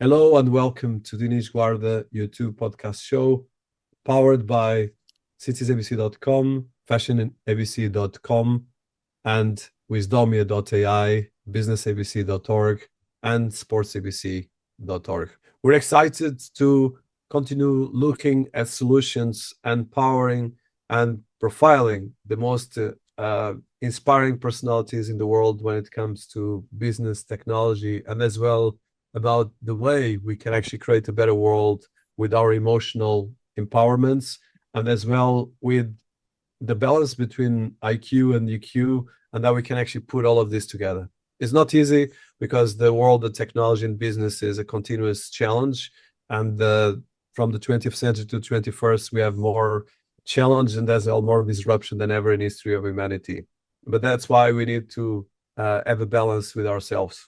Hello and welcome to Dinis Guarda YouTube podcast show, powered by Citiesabc.com, fashionabc.com, and wisdomia.ai, businessabc.org, and sportsabc.org. We're excited to continue looking at solutions, empowering and profiling the most inspiring personalities in the world when it comes to business, technology, and as well about the way we can actually create a better world with our emotional empowerments, and as well with the balance between IQ and EQ, and how we can actually put all of this together. It's not easy because the world of technology and business is a continuous challenge, and from the 20th century to 21st, we have more challenge and there's more disruption than ever in history of humanity. But that's why we need to have a balance with ourselves.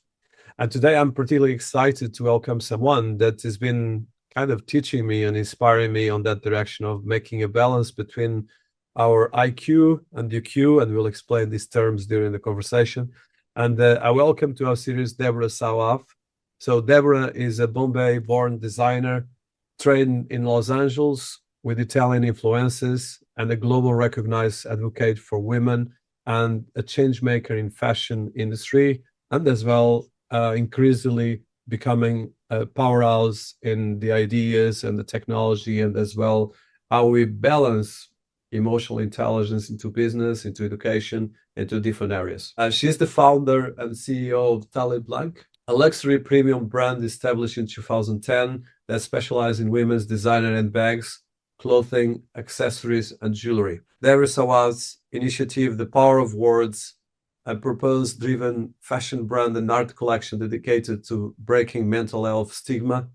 And today I'm particularly excited to welcome someone that has been kind of teaching me and inspiring me on that direction of making a balance between our IQ and EQ, and we'll explain these terms during the conversation. And I welcome to our series Deborah Sawaf. So Deborah is a Bombay-born designer, trained in Los Angeles with Italian influences, and a global recognized advocate for women and a change maker in fashion industry, and as well increasingly becoming a powerhouse in the ideas and the technology, and as well how we balance emotional intelligence into business, into education, into different areas. She's the founder and CEO of Talib Blanc, a luxury premium brand established in 2010 that specializes in women's designer handbags, clothing, accessories, and jewelry. Deborah Sawaf's initiative, The Power of Words, a purpose-driven fashion brand and art collection dedicated to breaking mental health stigma,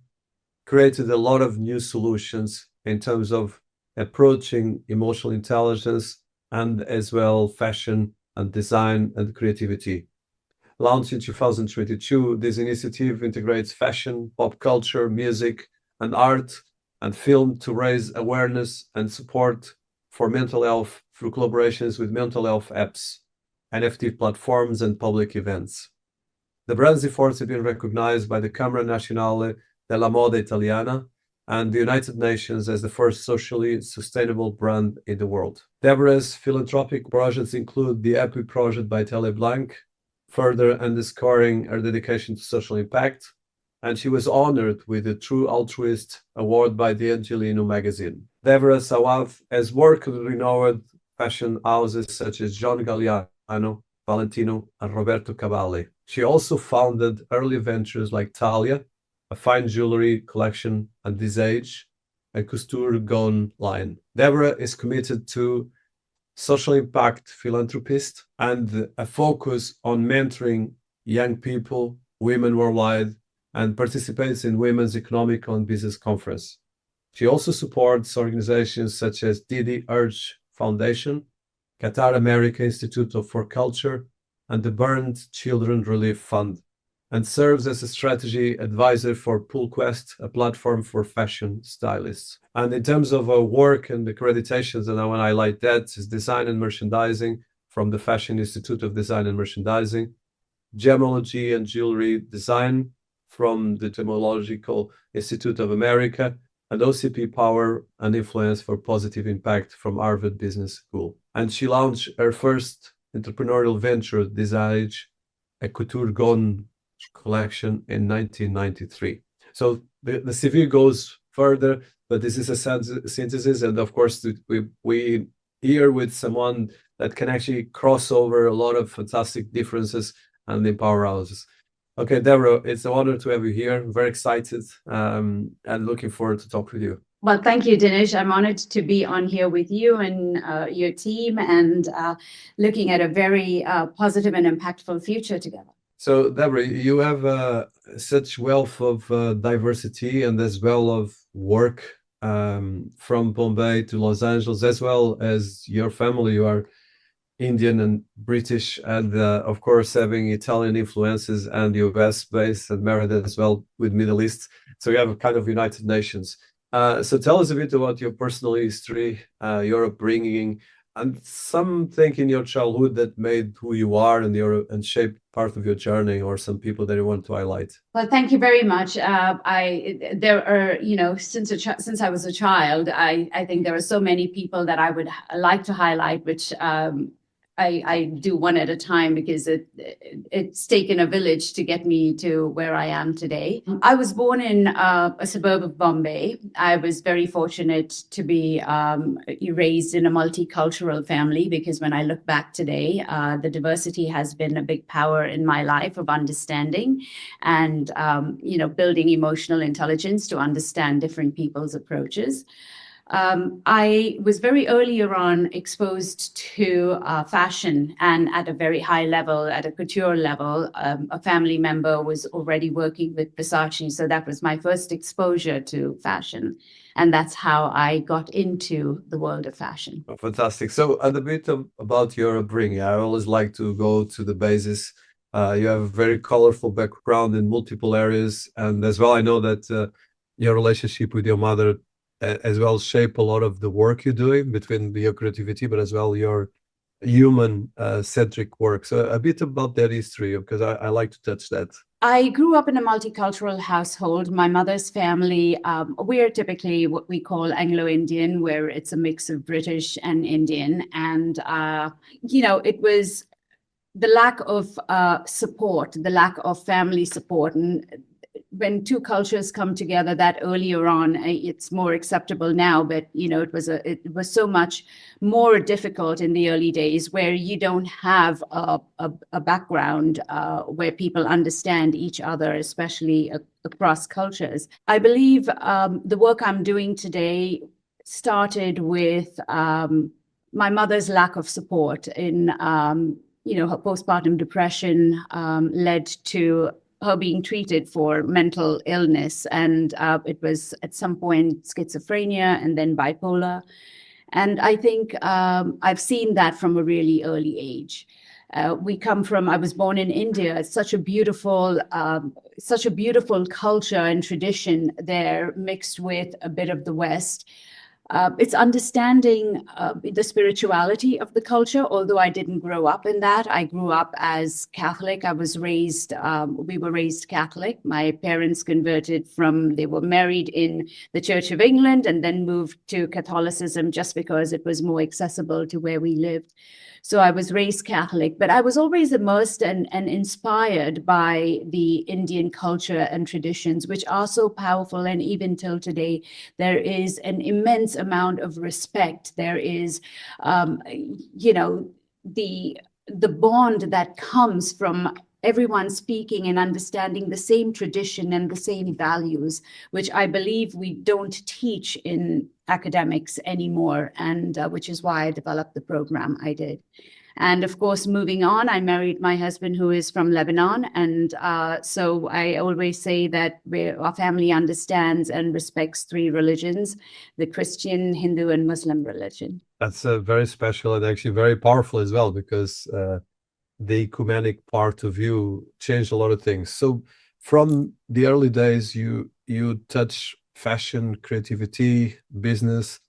created a lot of new solutions in terms of approaching emotional intelligence and as well fashion and design and creativity. Launched in 2022, this initiative integrates fashion, pop culture, music, and art and film to raise awareness and support for mental health through collaborations with mental health apps, NFT platforms, and public events. The brand's efforts have been recognized by the Camera Nazionale della Moda Italiana and the United Nations as the first socially sustainable brand in the world. Deborah's philanthropic projects include the Happy Project by Talib Blanc, further underscoring her dedication to social impact, and she was honored with the True Altruist Award by the Angelino magazine. Deborah Sawaf has worked with renowned fashion houses such as John Galliano, Valentino, and Roberto Cavalli. She also founded early ventures like Talia, a fine jewelry collection, and This Age, a couture gone line. Deborah is committed to social impact philanthropist and a focus on mentoring young people, women worldwide, and participates in Women's Economic and Business Conference. She also supports organizations such as Didi Urge Foundation, Qatar America Institute for Culture, and the Burned Children Relief Fund, and serves as a strategy advisor for PoolQuest, a platform for fashion stylists. And in terms of work and accreditations, and I want to highlight that, is design and merchandising from the Fashion Institute of Design and Merchandising, gemology and jewelry design from the Gemological Institute of America, and OCP Power and Influence for Positive Impact from Harvard Business School. And she launched her first entrepreneurial venture, This Age, a couture gone collection in 1993. So the CV goes further, but this is a synthesis, and of course we here with someone that can actually cross over a lot of fantastic differences and empower houses. Okay, Deborah, it's an honor to have you here. I'm very excited and looking forward to talk with you. Well, thank you, Dinis. I'm honored to be on here with you and your team, and looking at a very positive and impactful future together. So, Deborah, you have such wealth of diversity and as well of work from Bombay to Los Angeles, as well as your family. You are Indian and British, and of course having Italian influences and US based and married as well with Middle East. So you have a kind of United Nations. So tell us a bit about your personal history, your upbringing, And something in your childhood that made who you are and shaped part of your journey, or some people that you want to highlight? Well, thank you very much. There are, since I was a child, I think there are so many people that I would like to highlight, which I do one at a time, because it's taken a village to get me to where I am today. I was born in a suburb of Bombay. I was very fortunate to be raised in a multicultural family, because when I look back today, the diversity has been a big power in my life of understanding and, building emotional intelligence to understand different people's approaches. I was very earlier on exposed to fashion, and at a very high level, at a couture level. A family member was already working with Versace, so that was my first exposure to fashion. And that's how I got into the world of fashion. Oh, fantastic. So, and a bit about your upbringing. I always like to go to the basis. You have a very colorful background in multiple areas, and as well, I know that your relationship with your mother as well shape a lot of the work you're doing, between your creativity, but as well your human centric work. So a bit about that history, because I like to touch that. I grew up in a multicultural household. My mother's family, we're typically what we call Anglo-Indian, where it's a mix of British and Indian. And, it was the lack of support, the lack of family support. And when two cultures come together that earlier on, it's more acceptable now, but it was so much more difficult in the early days, where you don't have a background where people understand each other, especially across cultures. I believe the work I'm doing today started with my mother's lack of support in her postpartum depression, led to her being treated for mental illness. And it was at some point schizophrenia and then bipolar. And I think I've seen that from a really early age. I was born in India. It's such a beautiful culture and tradition there, mixed with a bit of the West. It's understanding the spirituality of the culture, although I didn't grow up in that. I grew up as Catholic. We were raised Catholic. My parents converted they were married in the Church of England and then moved to Catholicism just because it was more accessible to where we lived. So I was raised Catholic, but I was always immersed and inspired by the Indian culture and traditions, which are so powerful. And even till today, there is an immense amount of respect. There is, the bond that comes from everyone speaking and understanding the same tradition and the same values, which I believe we don't teach in academics anymore, and which is why I developed the program I did. And of course, moving on, I married my husband, who is from Lebanon. And so I always say that our family understands and respects three religions: the Christian, Hindu, and Muslim religion. That's very special and actually very powerful as well, because the ecumenic part of you changed a lot of things. So from the early days, you touch fashion, creativity, business,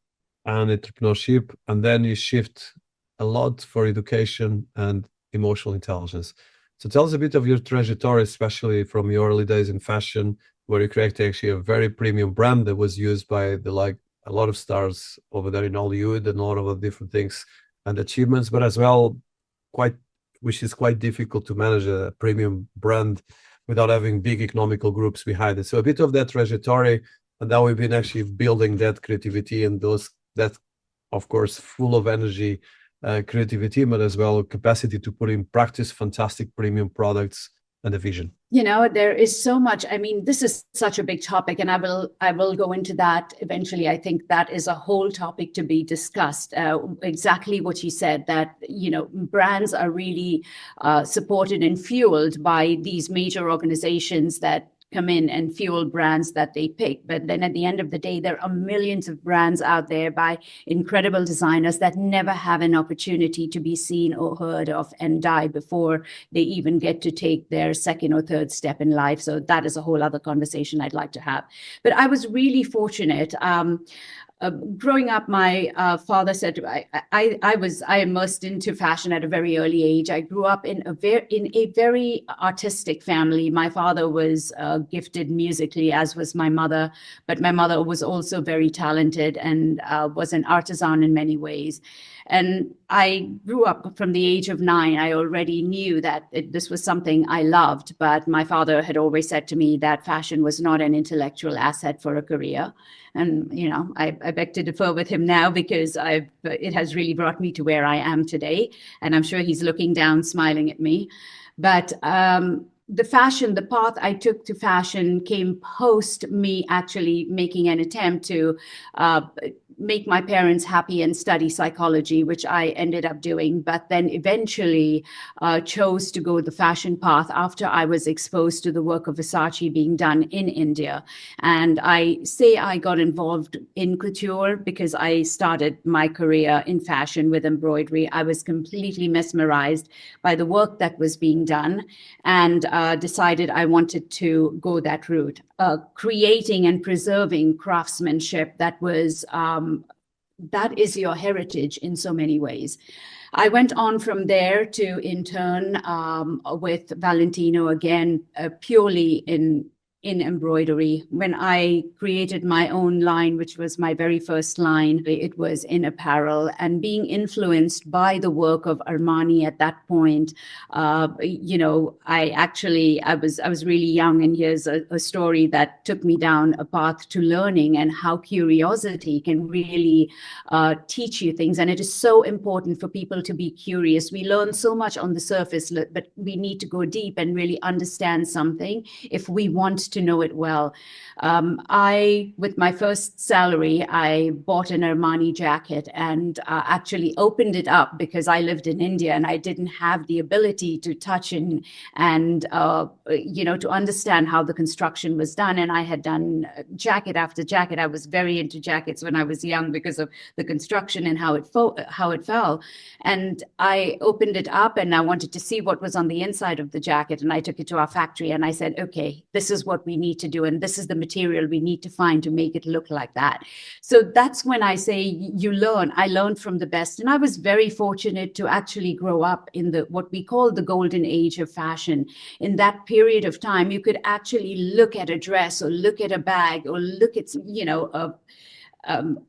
and entrepreneurship, and then you shift a lot for education and emotional intelligence. So tell us a bit of your trajectory, especially from your early days in fashion, where you created actually a very premium brand that was used by a lot of stars over there in Hollywood and a lot of different things and achievements, but as well which is quite difficult to manage a premium brand without having big economical groups behind it. So a bit of that trajectory, and now we've been actually building that creativity and that, of course, full of energy, creativity, but as well capacity to put in practice fantastic premium products and a vision. There is so much. I mean, this is such a big topic, and I will go into that eventually. I think that is a whole topic to be discussed. Exactly what you said, that, brands are really supported and fueled by these major organizations that come in and fuel brands that they pick. But then at the end of the day, there are millions of brands out there by incredible designers that never have an opportunity to be seen or heard of and die before they even get to take their second or third step in life. So that is a whole other conversation I'd like to have. But I was really fortunate. growing up, my father said I immersed into fashion at a very early age. I grew up in a very artistic family. My father was gifted musically, as was my mother, but my mother was also very talented and was an artisan in many ways. And I grew up from the age of 9. I already knew that this was something I loved, but my father had always said to me that fashion was not an intellectual asset for a career. And, I beg to differ with him now, because it has really brought me to where I am today. And I'm sure he's looking down, smiling at me. But the path I took to fashion came post me actually making an attempt to make my parents happy and study psychology, which I ended up doing, but then eventually chose to go the fashion path after I was exposed to the work of Versace being done in India. And I say I got involved in couture because I started my career in fashion with embroidery. I was completely mesmerized by the work that was being done, and decided I wanted to go that route, creating and preserving craftsmanship that is your heritage in so many ways. I went on from there to intern with Valentino again, purely in embroidery. When I created my own line, which was my very first line, it was in apparel, and being influenced by the work of Armani at that point. I was really young, and here's a story that took me down a path to learning and how curiosity can really teach you things. And it is so important for people to be curious. We learn so much on the surface, but we need to go deep and really understand something if we want to know it well. With my first salary, I bought an Armani jacket and actually opened it up, because I lived in India and I didn't have the ability to touch and to understand how the construction was done. And I had done jacket after jacket. I was very into jackets when I was young because of the construction and how it fell. And I opened it up and I wanted to see what was on the inside of the jacket. And I took it to our factory and I said, okay, this is what we need to do. And this is the material we need to find to make it look like that. So that's when I say you learn. I learned from the best. And I was very fortunate to actually grow up in what we call the golden age of fashion. In that period of time, you could actually look at a dress or look at a bag or look at,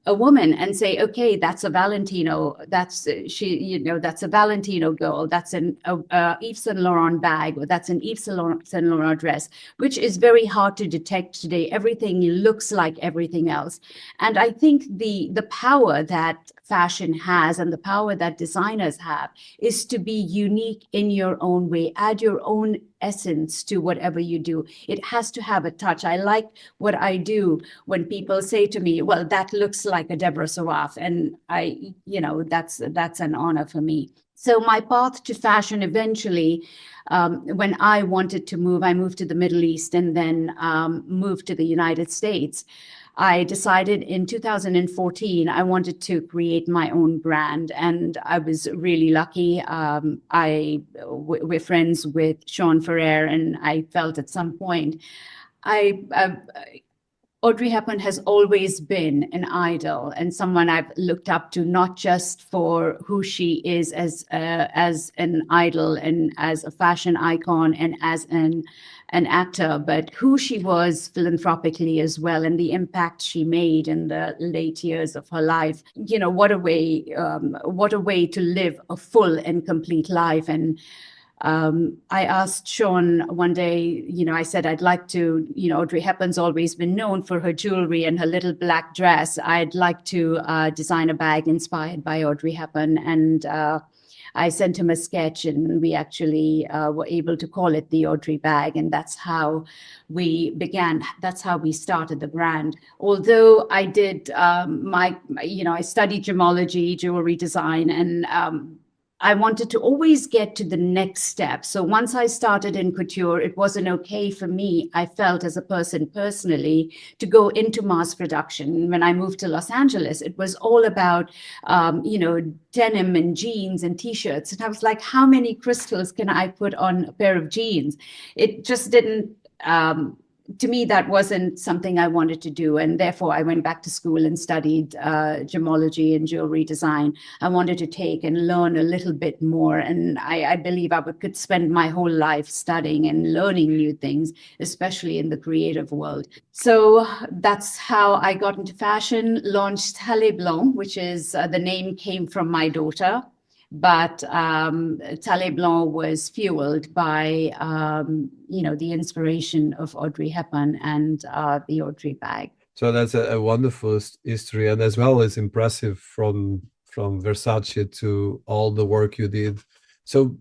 a woman and say, okay, that's a Valentino, that's a Valentino girl, that's an Yves Saint Laurent bag, or that's an Yves Saint Laurent dress, which is very hard to detect today. Everything looks like everything else. And I think the power that fashion has and the power that designers have is to be unique in your own way, add your own essence to whatever you do. It has to have a touch. I like what I do when people say to me, well, that looks like a Deborah Sawaf. And that's an honor for me. So my path to fashion eventually, when I wanted to move, I moved to the Middle East and then moved to the United States. I decided in 2014, I wanted to create my own brand, and I was really lucky. We're friends with Sean Ferrer, and I felt at some point, Audrey Hepburn has always been an idol and someone I've looked up to, not just for who she is as an idol and as a fashion icon and as an actor, but who she was philanthropically as well, and the impact she made in the late years of her life. What a way to live a full and complete life. And I asked Sean one day, I said, I'd like to, Audrey Hepburn's always been known for her jewelry and her little black dress. I'd like to design a bag inspired by Audrey Hepburn. And I sent him a sketch, and we actually were able to call it the Audrey bag. And that's how we began. That's how we started the brand. Although I did I studied gemology, jewelry design, and I wanted to always get to the next step. So once I started in couture, it wasn't okay for me, I felt, as a person personally, to go into mass production. When I moved to Los Angeles, it was all about, denim and jeans and T-shirts. And I was like, how many crystals can I put on a pair of jeans? It just didn't to me, that wasn't something I wanted to do. And therefore, I went back to school and studied gemology and jewelry design. I wanted to take and learn a little bit more. And I believe could spend my whole life studying and learning new things, especially in the creative world. So that's how I got into fashion, launched Palais Blanc, which is the name came from my daughter. But Palais Blanc was fueled by, the inspiration of Audrey Hepburn and the Audrey bag. So that's a wonderful history, and as well as impressive from Versace to all the work you did. So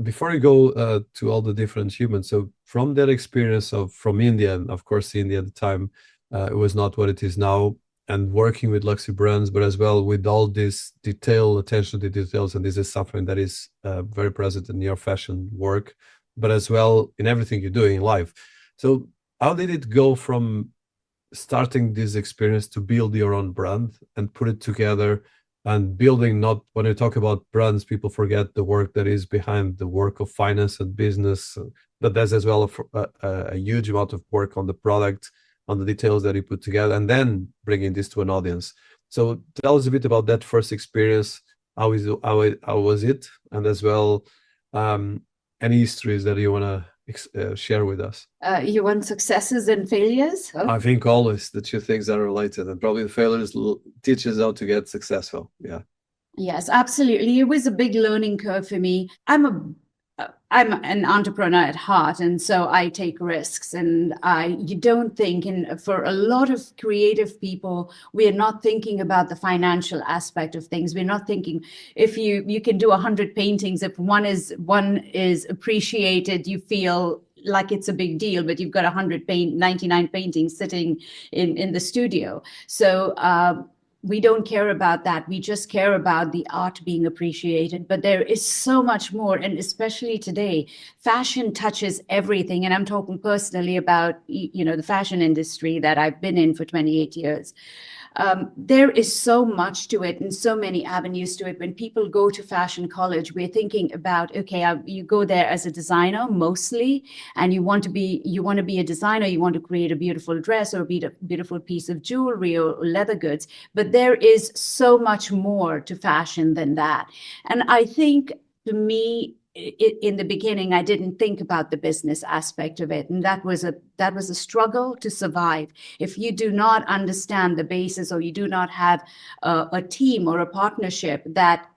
before you go to all the different humans, so from that experience from India, and of course India at the time, it was not what it is now, and working with luxury brands, but as well with all this attention to details, and this is something that is very present in your fashion work, but as well in everything you're doing in life. So how did it go from starting this experience to build your own brand and put it together, and building, not when you talk about brands, people forget the work that is behind the work of finance and business, but there's as well a huge amount of work on the product, on the details that you put together, and then bringing this to an audience. So tell us a bit about that first experience. How was it? And as well, any histories that you want to share with us? You want successes and failures? Oh. I think always the two things are related, and probably the failures teach us how to get successful. Yeah. Yes, absolutely. It was a big learning curve for me. I'm an entrepreneur at heart, and so I take risks. And you don't think, and for a lot of creative people, we are not thinking about the financial aspect of things. We're not thinking if you can do 100 paintings, if one is appreciated, you feel like it's a big deal, but you've got 99 paintings sitting in the studio. So we don't care about that. We just care about the art being appreciated. But there is so much more. And especially today, fashion touches everything. And I'm talking personally about, the fashion industry that I've been in for 28 years. There is so much to it and so many avenues to it. When people go to fashion college, we're thinking about, okay, you go there as a designer mostly, and you want to be a designer, you want to create a beautiful dress or a beautiful piece of jewelry or leather goods. But there is so much more to fashion than that. And I think, to me, in the beginning, I didn't think about the business aspect of it. And that was a struggle to survive. If you do not understand the basis, or you do not have a team or a partnership that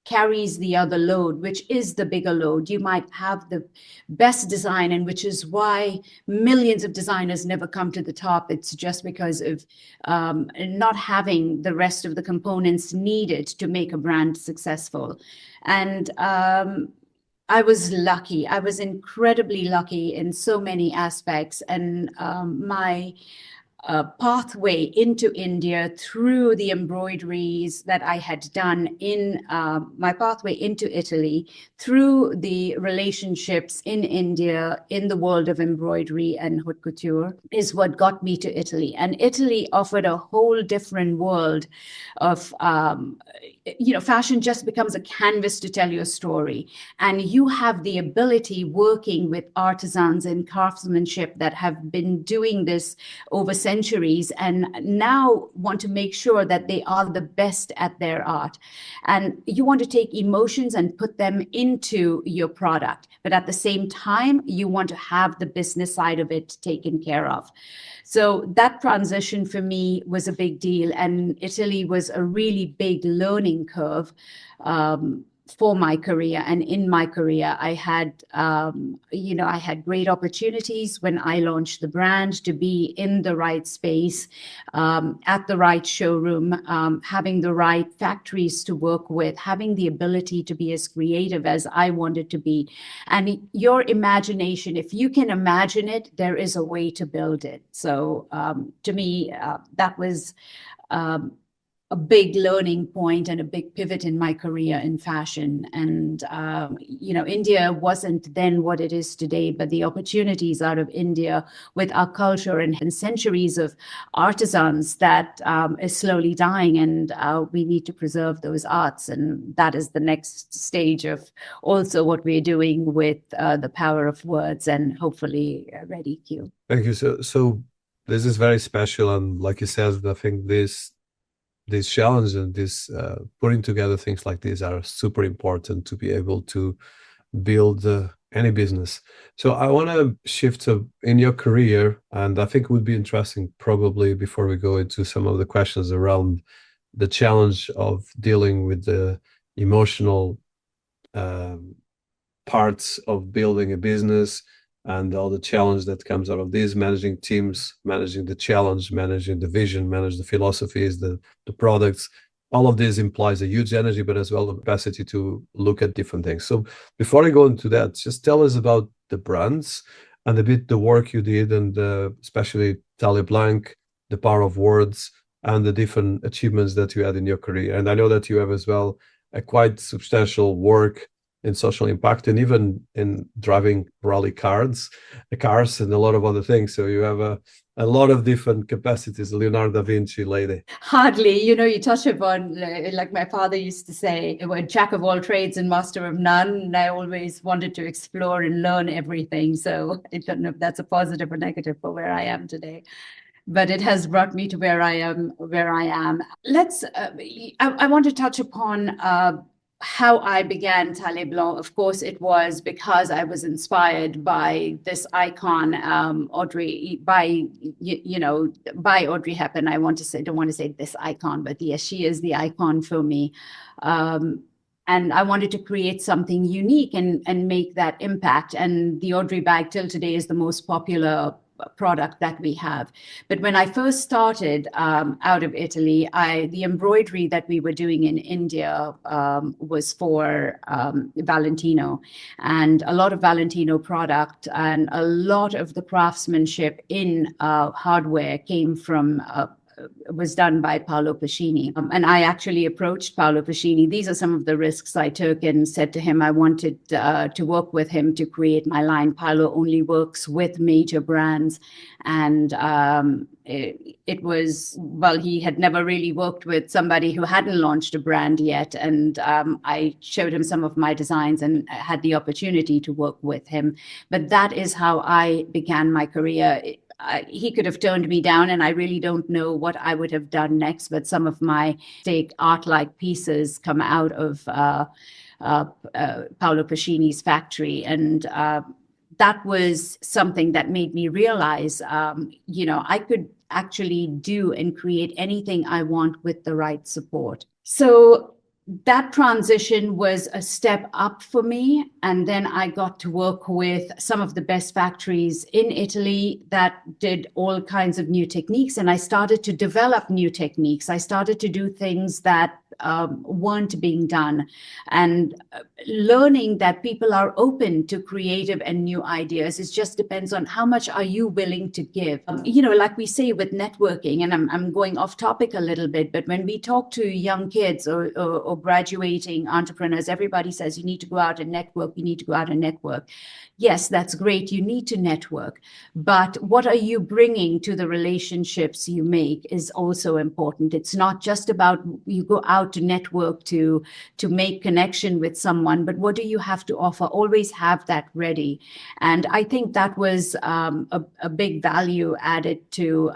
carries the other load, which is the bigger load, you might have the best design, and which is why millions of designers never come to the top. It's just because of not having the rest of the components needed to make a brand successful. And I was lucky. I was incredibly lucky in so many aspects. And my pathway into India through the embroideries that I had done in my pathway into Italy, through the relationships in India, in the world of embroidery and haute couture, is what got me to Italy. And Italy offered a whole different world of, fashion just becomes a canvas to tell your story. And you have the ability, working with artisans and craftsmanship that have been doing this over centuries and now want to make sure that they are the best at their art. And you want to take emotions and put them into your product. But at the same time, you want to have the business side of it taken care of. So that transition for me was a big deal. And Italy was a really big learning curve for my career. And in my career, I had, I had great opportunities when I launched the brand to be in the right space, at the right showroom, having the right factories to work with, having the ability to be as creative as I wanted to be. And your imagination, if you can imagine it, there is a way to build it. So to me, that was a big learning point and a big pivot in my career in fashion. And, India wasn't then what it is today, but the opportunities out of India with our culture and centuries of artisans that is slowly dying. And we need to preserve those arts. And that is the next stage of also what we're doing with the power of words and hopefully Ready Q. Thank you. So this is very special. And like you said, I think this challenge and this putting together things like this are super important to be able to build any business. So I want to shift to in your career, and I think it would be interesting probably before we go into some of the questions around the challenge of dealing with the emotional parts of building a business and all the challenge that comes out of this, managing teams, managing the challenge, managing the vision, manage the philosophies, the products. All of this implies a huge energy, but as well the capacity to look at different things. So before I go into that, just tell us about the brands and a bit the work you did, and especially Talia Blanc, the power of words, and the different achievements that you had in your career. And I know that you have as well a quite substantial work in social impact and even in driving rally cars and a lot of other things. So you have a lot of different capacities, Leonardo da Vinci lady. Hardly, you touch upon, like my father used to say, we're jack of all trades and master of none. And I always wanted to explore and learn everything. So I don't know if that's a positive or negative for where I am today, but it has brought me to where I am. I want to touch upon how I began Talia Blanc. Of course, it was because I was inspired by this icon, Audrey, by Audrey Hepburn. Don't want to say this icon, but yes, she is the icon for me. And I wanted to create something unique and make that impact. And the Audrey bag till today is the most popular product that we have. But when I first started out of Italy, the embroidery that we were doing in India was for Valentino, and a lot of Valentino product and a lot of the craftsmanship in hardware was done by Paolo Pascini. And I actually approached Paolo Pascini. These are some of the risks I took and said to him, I wanted to work with him to create my line. Paolo only works with major brands. And it was, he had never really worked with somebody who hadn't launched a brand yet. And I showed him some of my designs and had the opportunity to work with him. But that is how I began my career. He could have turned me down, and I really don't know what I would have done next. But some of my art-like pieces come out of Paolo Pascini's factory, and that was something that made me realize, I could actually do and create anything I want with the right support. So that transition was a step up for me. And then I got to work with some of the best factories in Italy that did all kinds of new techniques. And I started to develop new techniques. I started to do things that weren't being done, and learning that people are open to creative and new ideas. It just depends on how much are you willing to give. Like we say with networking, and I'm going off topic a little bit, but when we talk to young kids or graduating entrepreneurs, everybody says you need to go out and network. You need to go out and network. Yes, that's great. You need to network. But what are you bringing to the relationships you make is also important. It's not just about you go out to network to make connection with someone, but what do you have to offer? Always have that ready. And I think that was a big value added to,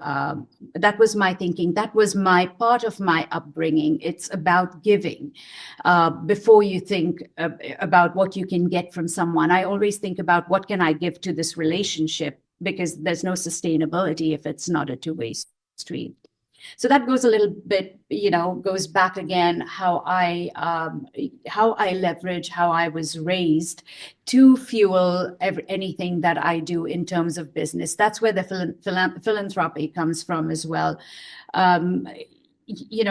that was my thinking. That was my part of my upbringing. It's about giving before you think about what you can get from someone. I always think about what can I give to this relationship, because there's no sustainability if it's not a two-way street. So that goes a little bit, goes back again, how I leverage how I was raised to fuel anything that I do in terms of business. That's where the philanthropy comes from as well.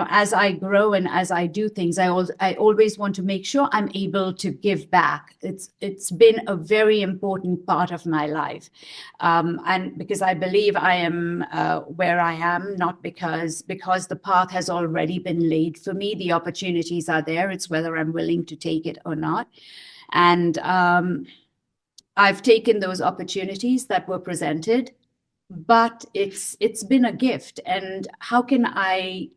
as I grow and as I do things, I always want to make sure I'm able to give back. It's been a very important part of my life, and because I believe I am where I am, not because the path has already been laid for me. The opportunities are there. It's whether I'm willing to take it or not, and I've taken those opportunities that were presented, but it's been a gift. And how can I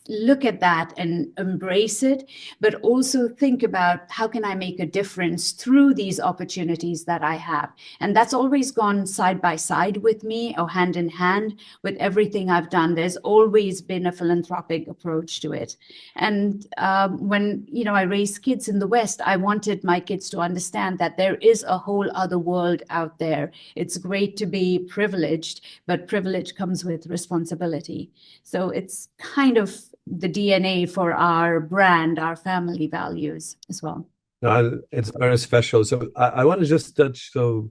look at that and embrace it, but also think about how can I make a difference through these opportunities that I have? And that's always gone side by side with me, or hand in hand with everything I've done. There's always been a philanthropic approach to it. And when I raised kids in the West, I wanted my kids to understand that there is a whole other world out there. It's great to be privileged, but privilege comes with responsibility. So it's kind of the DNA for our brand, our family values as well. It's very special. So I want to just touch. So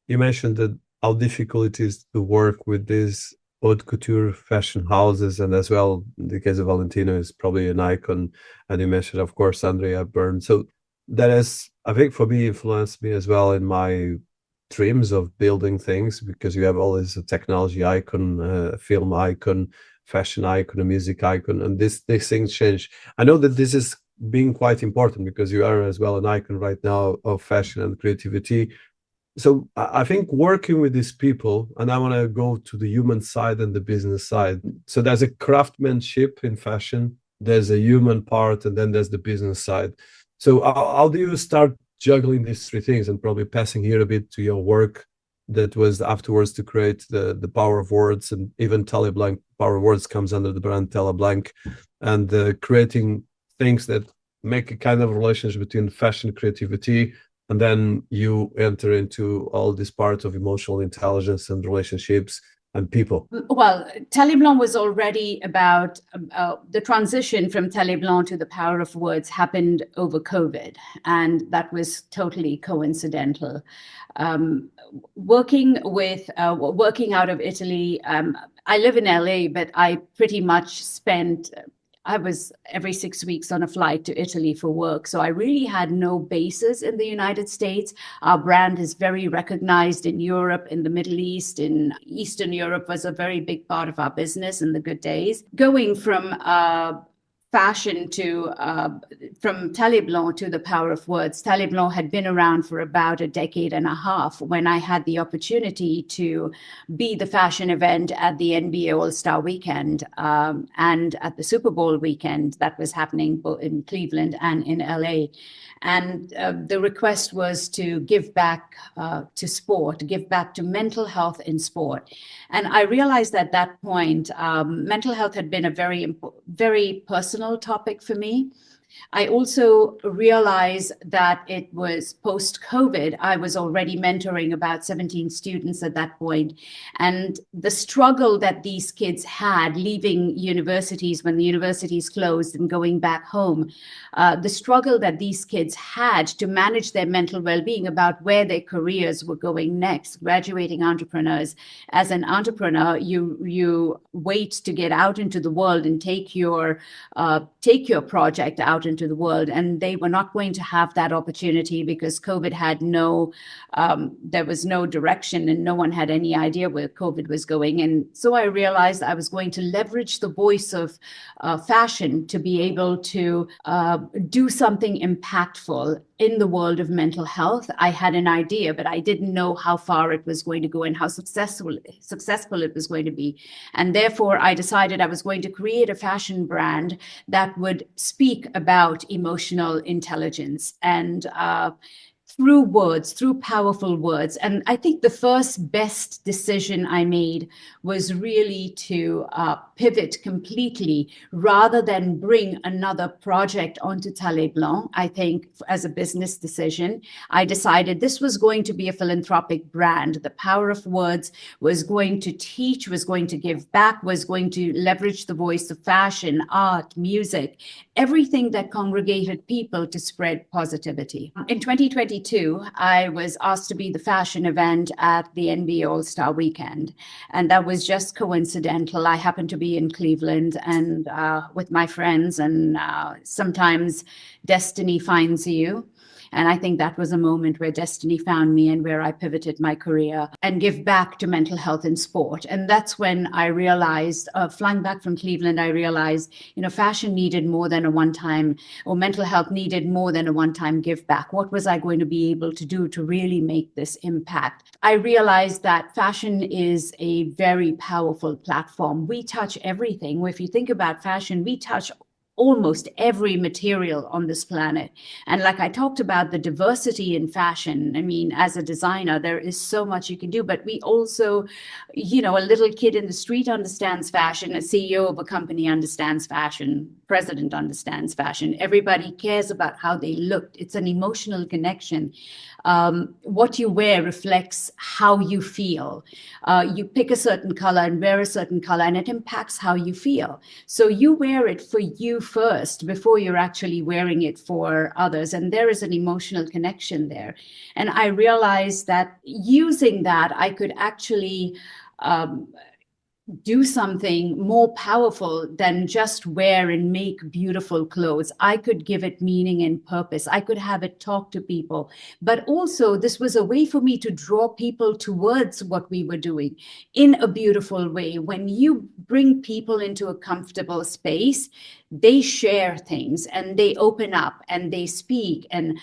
you mentioned that how difficult it is to work with these haute couture fashion houses, and as well, in the case of Valentino, is probably an icon. And you mentioned, of course, Andrea Byrne. So that has, I think, for me, influenced me as well in my dreams of building things, because you have always a technology icon, film icon, fashion icon, a music icon, and these things change. I know that this is being quite important because you are as well an icon right now of fashion and creativity. So I think working with these people, and I want to go to the human side and the business side. So there's a craftsmanship in fashion, there's a human part, and then there's the business side. So how do you start juggling these three things, and probably passing here a bit to your work that was afterwards to create the Power of Words, and even Tele Blanc. Power of Words comes under the brand Tele Blanc, and creating things that make a kind of relationship between fashion, creativity, and then you enter into all this part of emotional intelligence and relationships and people. Well, Tele Blanc was already about the transition from Tele Blanc to the Power of Words happened over COVID, and that was totally coincidental. Working out of Italy, I live in LA, but I pretty much I was every 6 weeks on a flight to Italy for work. So I really had no bases in the United States. Our brand is very recognized in Europe, in the Middle East, in Eastern Europe was a very big part of our business in the good days. Going from fashion to from Tele Blanc to the Power of Words. Tele Blanc had been around for about a decade and a half when I had the opportunity to be the fashion event at the NBA All-Star Weekend and at the Super Bowl weekend that was happening both in Cleveland and in LA. And the request was to give back to sport, give back to mental health in sport. And I realized at that point, mental health had been a very personal topic for me. I also realized that it was post-COVID. I was already mentoring about 17 students at that point. And the struggle that these kids had leaving universities when the universities closed and going back home, the struggle that these kids had to manage their mental well-being about where their careers were going next, graduating entrepreneurs. As an entrepreneur, you wait to get out into the world and take your project out into the world, and they were not going to have that opportunity because COVID had there was no direction and no one had any idea where COVID was going. And so I realized I was going to leverage the voice of fashion to be able to do something impactful in the world of mental health. I had an idea, but I didn't know how far it was going to go and how successful it was going to be. And therefore, I decided I was going to create a fashion brand that would speak about emotional intelligence and through words, through powerful words. And I think the first best decision I made was really to pivot completely rather than bring another project onto Tele Blanc. I think as a business decision, I decided this was going to be a philanthropic brand. The Power of Words was going to teach, was going to give back, was going to leverage the voice of fashion, art, music, everything that congregated people to spread positivity. In 2020, 22, I was asked to be the fashion event at the NBA All-Star Weekend. And that was just coincidental. I happened to be in Cleveland and with my friends, and sometimes destiny finds you. And I think that was a moment where destiny found me and where I pivoted my career and give back to mental health in sport. And that's when I realized, flying back from Cleveland, I realized, fashion needed more than a one-time, or mental health needed more than a one-time give back. What was I going to be able to do to really make this impact? I realized that fashion is a very powerful platform. We touch everything. If you think about fashion, we touch almost every material on this planet. And like I talked about the diversity in fashion, I mean, as a designer, there is so much you can do, but we also, a little kid in the street understands fashion, a CEO of a company understands fashion, president understands fashion. Everybody cares about how they look. It's an emotional connection. What you wear reflects how you feel. You pick a certain color and wear a certain color, and it impacts how you feel. So you wear it for you first before you're actually wearing it for others. And there is an emotional connection there. And I realized that using that, I could actually do something more powerful than just wear and make beautiful clothes. I could give it meaning and purpose. I could have it talk to people. But also, this was a way for me to draw people towards what we were doing in a beautiful way. When you bring people into a comfortable space, they share things and they open up and they speak. And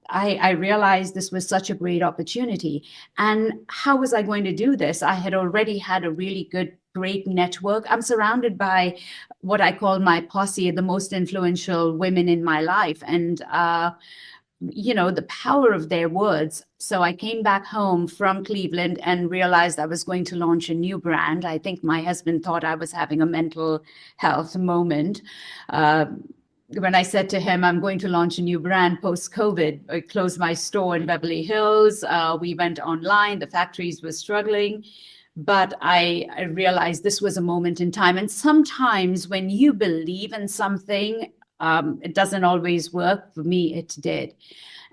I realized this was such a great opportunity. And how was I going to do this? I had already had a really great network. I'm surrounded by what I call my posse, the most influential women in my life. And, the power of their words. So I came back home from Cleveland and realized I was going to launch a new brand. I think my husband thought I was having a mental health moment. When I said to him, I'm going to launch a new brand post-COVID, I closed my store in Beverly Hills. We went online. The factories were struggling. But I realized this was a moment in time. And sometimes when you believe in something, it doesn't always work. For me, it did.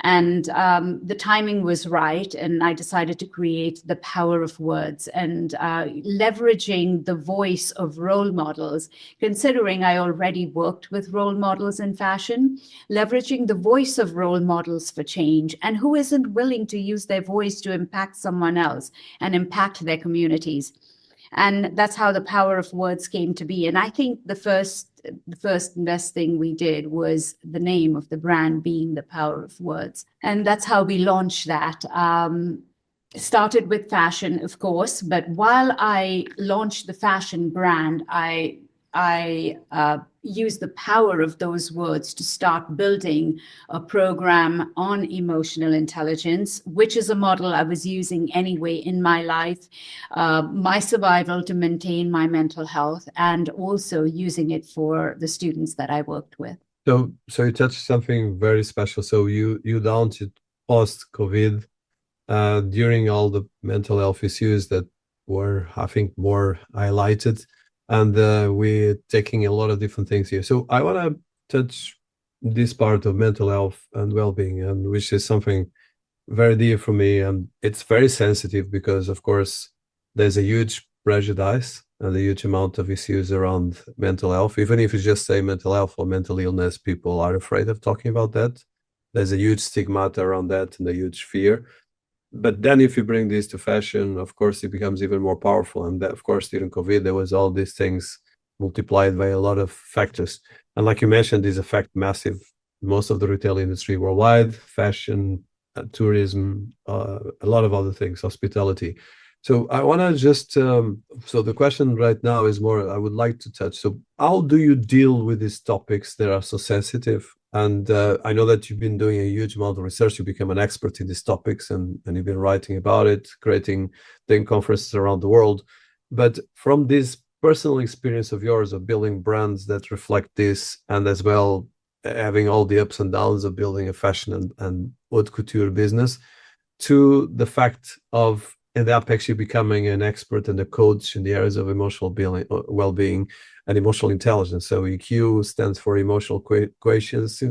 And the timing was right. And I decided to create the power of words and leveraging the voice of role models, considering I already worked with role models in fashion, leveraging the voice of role models for change. And who isn't willing to use their voice to impact someone else and impact their communities? And that's how the power of words came to be. And I think the first best thing we did was the name of the brand being the power of words. And that's how we launched that. Started with fashion, of course, but while I launched the fashion brand, I used the power of those words to start building a program on emotional intelligence, which is a model I was using anyway in my life, my survival to maintain my mental health, and also using it for the students that I worked with. So you touched something very special. So you launched it post-COVID, during all the mental health issues that were, I think, more highlighted. And we're taking a lot of different things here. So I want to touch this part of mental health and well-being, and which is something very dear for me. And it's very sensitive because, of course, there's a huge prejudice and a huge amount of issues around mental health. Even if you just say mental health or mental illness, people are afraid of talking about that. There's a huge stigma around that and a huge fear. But then if you bring this to fashion, of course, it becomes even more powerful. And that, of course, during COVID, there was all these things multiplied by a lot of factors. And like you mentioned, these affect massive, most of the retail industry worldwide, fashion, tourism, a lot of other things, hospitality. So I want to just, so the question right now is more, I would like to touch. So how do you deal with these topics that are so sensitive? And I know that you've been doing a huge amount of research. You become an expert in these topics, and you've been writing about it, doing conferences around the world. But from this personal experience of yours of building brands that reflect this, and as well having all the ups and downs of building a fashion and haute couture business, to the fact of end up actually becoming an expert and a coach in the areas of emotional well-being and emotional intelligence. So EQ stands for emotional quotients,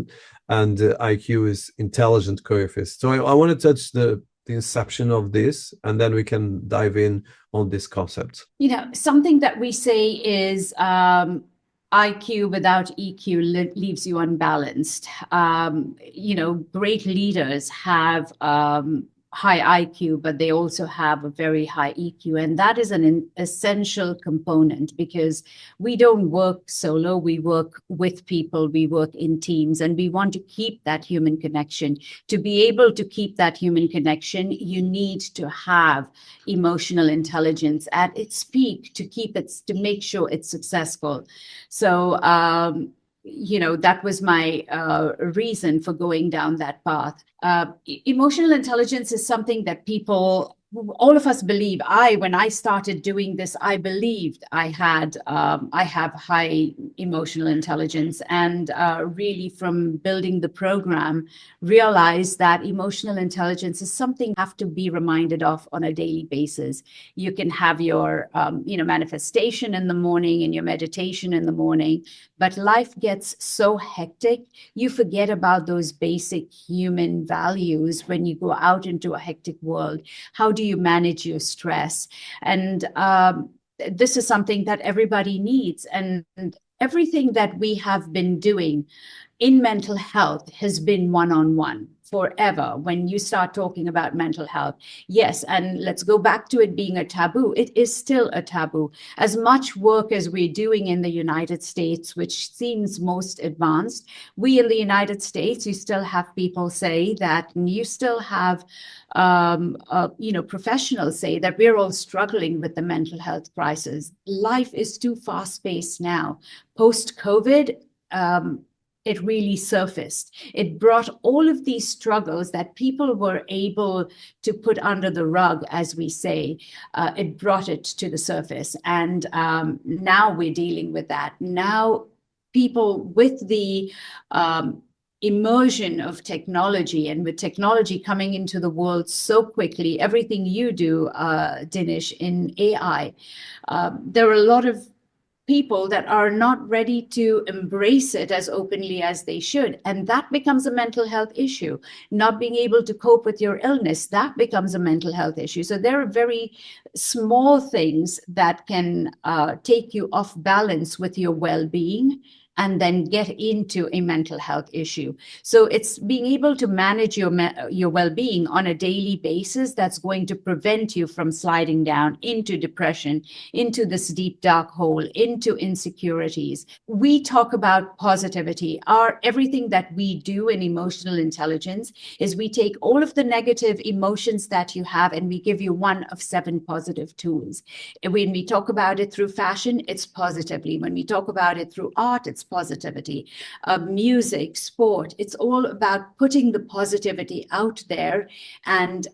and IQ is intelligent coefficient. So I want to touch the inception of this, and then we can dive in on this concept. Something that we say is IQ without EQ leaves you unbalanced. Great leaders have high IQ, but they also have a very high EQ. And that is an essential component, because we don't work solo, we work with people, we work in teams, and we want to keep that human connection. To be able to keep that human connection, you need to have emotional intelligence at its peak to make sure it's successful. So, that was my reason for going down that path. Emotional intelligence is something that all of us believe. When I started doing this, I believed I have high emotional intelligence, and really from building the program, realized that emotional intelligence is something you have to be reminded of on a daily basis. You can have your manifestation in the morning and your meditation in the morning, but life gets so hectic, you forget about those basic human values when you go out into a hectic world. How do you manage your stress? And this is something that everybody needs. And everything that we have been doing in mental health has been one-on-one forever. When you start talking about mental health, yes, and let's go back to it being a taboo. It is still a taboo. As much work as we're doing in the United States, which seems most advanced, we in the United States, you still have people say that, and you still have professionals say that we're all struggling with the mental health crisis. Life is too fast-paced now. Post-COVID, it really surfaced. It brought all of these struggles that people were able to put under the rug, as we say. It brought it to the surface. And now we're dealing with that. Now people, with the immersion of technology, and with technology coming into the world so quickly, everything you do, Dinis, in AI, there are a lot of people that are not ready to embrace it as openly as they should. And that becomes a mental health issue. Not being able to cope with your illness, that becomes a mental health issue. So there are very small things that can take you off balance with your well-being and then get into a mental health issue. So it's being able to manage your well-being on a daily basis that's going to prevent you from sliding down into depression, into this deep dark hole, into insecurities. We talk about positivity. Everything that we do in emotional intelligence is we take all of the negative emotions that you have and we give you one of 7 positive tools. When we talk about it through fashion, it's positively. When we talk about it through art, it's positivity. Music, sport, it's all about putting the positivity out there, and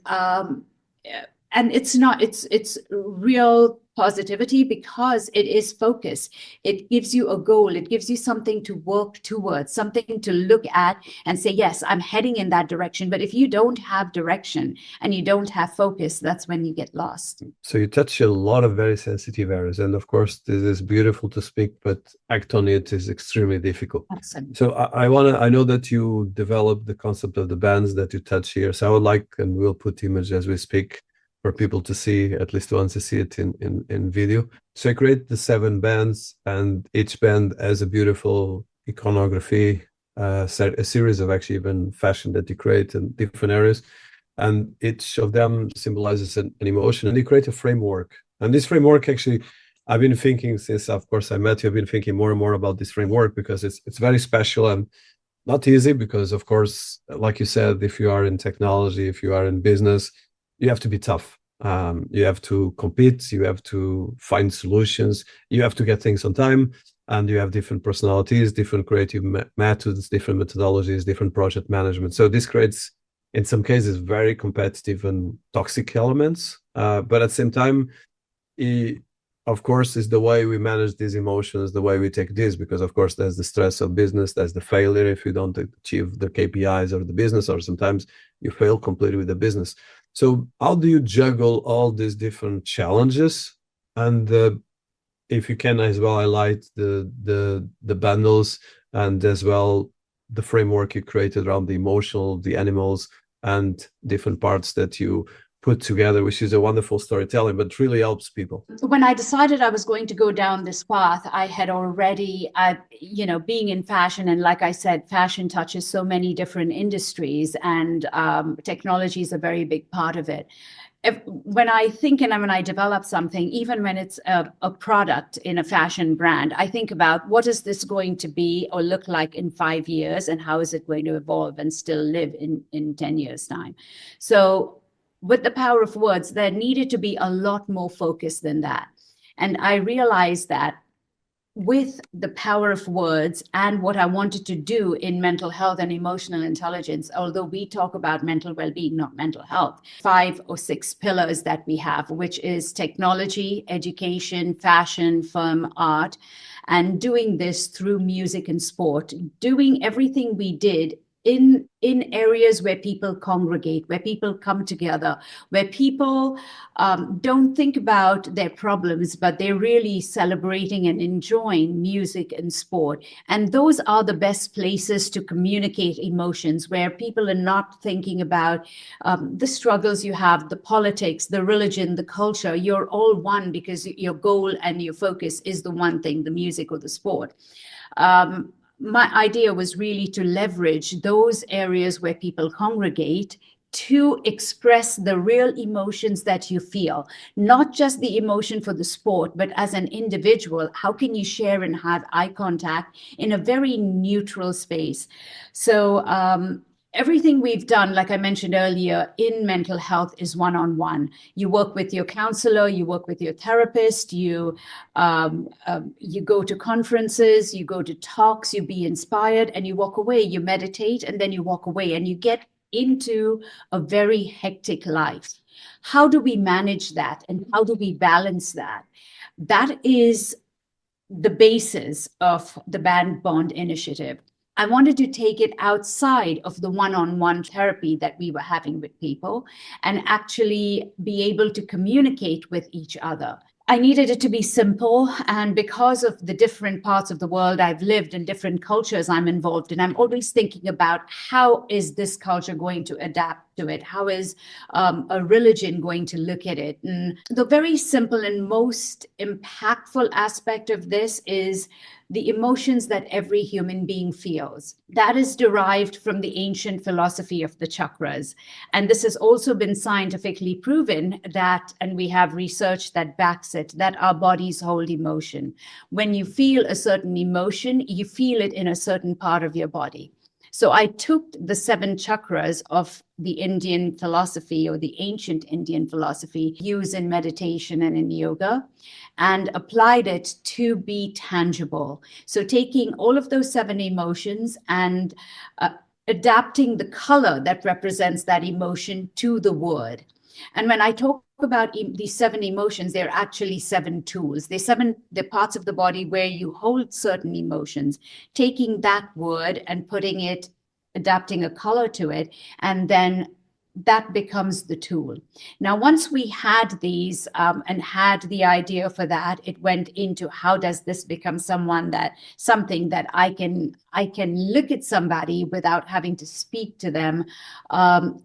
it's real positivity because it is focus. It gives you a goal. It gives you something to work towards, something to look at and say, yes, I'm heading in that direction. But if you don't have direction and you don't have focus, that's when you get lost. So you touch a lot of very sensitive areas. And of course, this is beautiful to speak, but act on it is extremely difficult. Awesome. So I know that you developed the concept of the bands that you touch here. So I would like, and we'll put image as we speak, for people to see, at least once to see it in video. So I create the 7 bands, and each band has a beautiful iconography, a series of actually even fashion that you create in different areas. And each of them symbolizes an emotion, and you create a framework. And this framework, actually, I've been thinking since, of course, I met you, I've been thinking more and more about this framework because it's very special and not easy because, of course, like you said, if you are in technology, if you are in business, you have to be tough. You have to compete, you have to find solutions, you have to get things on time, and you have different personalities, different creative methods, different methodologies, different project management. So this creates, in some cases, very competitive and toxic elements. But at the same time, of course, is the way we manage these emotions, the way we take this, because of course there's the stress of business, there's the failure if you don't achieve the KPIs of the business, or sometimes you fail completely with the business. So how do you juggle all these different challenges? And if you can as well highlight the bundles and as well the framework you created around the emotional, the animals, and different parts that you put together, which is a wonderful storytelling, but really helps people. When I decided I was going to go down this path, I had already, being in fashion, and like I said, fashion touches so many different industries, and technology is a very big part of it. When I think and when I develop something, even when it's a product in a fashion brand, I think about what is this going to be or look like in 5 years, and how is it going to evolve and still live in 10 years' time. So with the power of words, there needed to be a lot more focus than that. And I realized that with the power of words and what I wanted to do in mental health and emotional intelligence, although we talk about mental well-being, not mental health, 5 or 6 pillars that we have, which is technology, education, fashion, film, art, and doing this through music and sport, doing everything we did in areas where people congregate, where people come together, where people don't think about their problems, but they're really celebrating and enjoying music and sport. And those are the best places to communicate emotions, where people are not thinking about the struggles you have, the politics, the religion, the culture. You're all one because your goal and your focus is the one thing, the music or the sport. My idea was really to leverage those areas where people congregate to express the real emotions that you feel, not just the emotion for the sport, but as an individual, how can you share and have eye contact in a very neutral space? So everything we've done, like I mentioned earlier, in mental health is one-on-one. You work with your counselor, you work with your therapist, you go to conferences, you go to talks, you be inspired, and you walk away, you meditate, and then you walk away, and you get into a very hectic life. How do we manage that, and how do we balance that? That is the basis of the Band Bond initiative. I wanted to take it outside of the one-on-one therapy that we were having with people and actually be able to communicate with each other. I needed it to be simple, and because of the different parts of the world I've lived in, different cultures I'm involved in, I'm always thinking about how is this culture going to adapt to it? How is a religion going to look at it? And the very simple and most impactful aspect of this is the emotions that every human being feels. That is derived from the ancient philosophy of the chakras. And this has also been scientifically proven that, and we have research that backs it, that our bodies hold emotion. When you feel a certain emotion, you feel it in a certain part of your body. So I took the 7 chakras of the Indian philosophy, or the ancient Indian philosophy used in meditation and in yoga, and applied it to be tangible. So taking all of those 7 emotions and adapting the color that represents that emotion to the word. And when I talk about these 7 emotions, they're actually 7 tools. They're parts of the body where you hold certain emotions, taking that word and putting it, adapting a color to it, and then that becomes the tool. Now, once we had these and had the idea for that, it went into how does this become something that I can look at somebody without having to speak to them,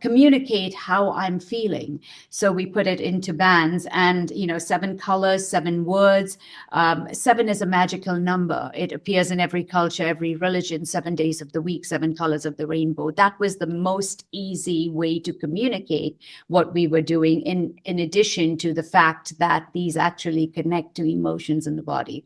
communicate how I'm feeling. So we put it into bands, and 7 colors, 7 words. 7 is a magical number. It appears in every culture, every religion, 7 days of the week, 7 colors of the rainbow. That was the most easy way to communicate what we were doing, in addition to the fact that these actually connect to emotions in the body.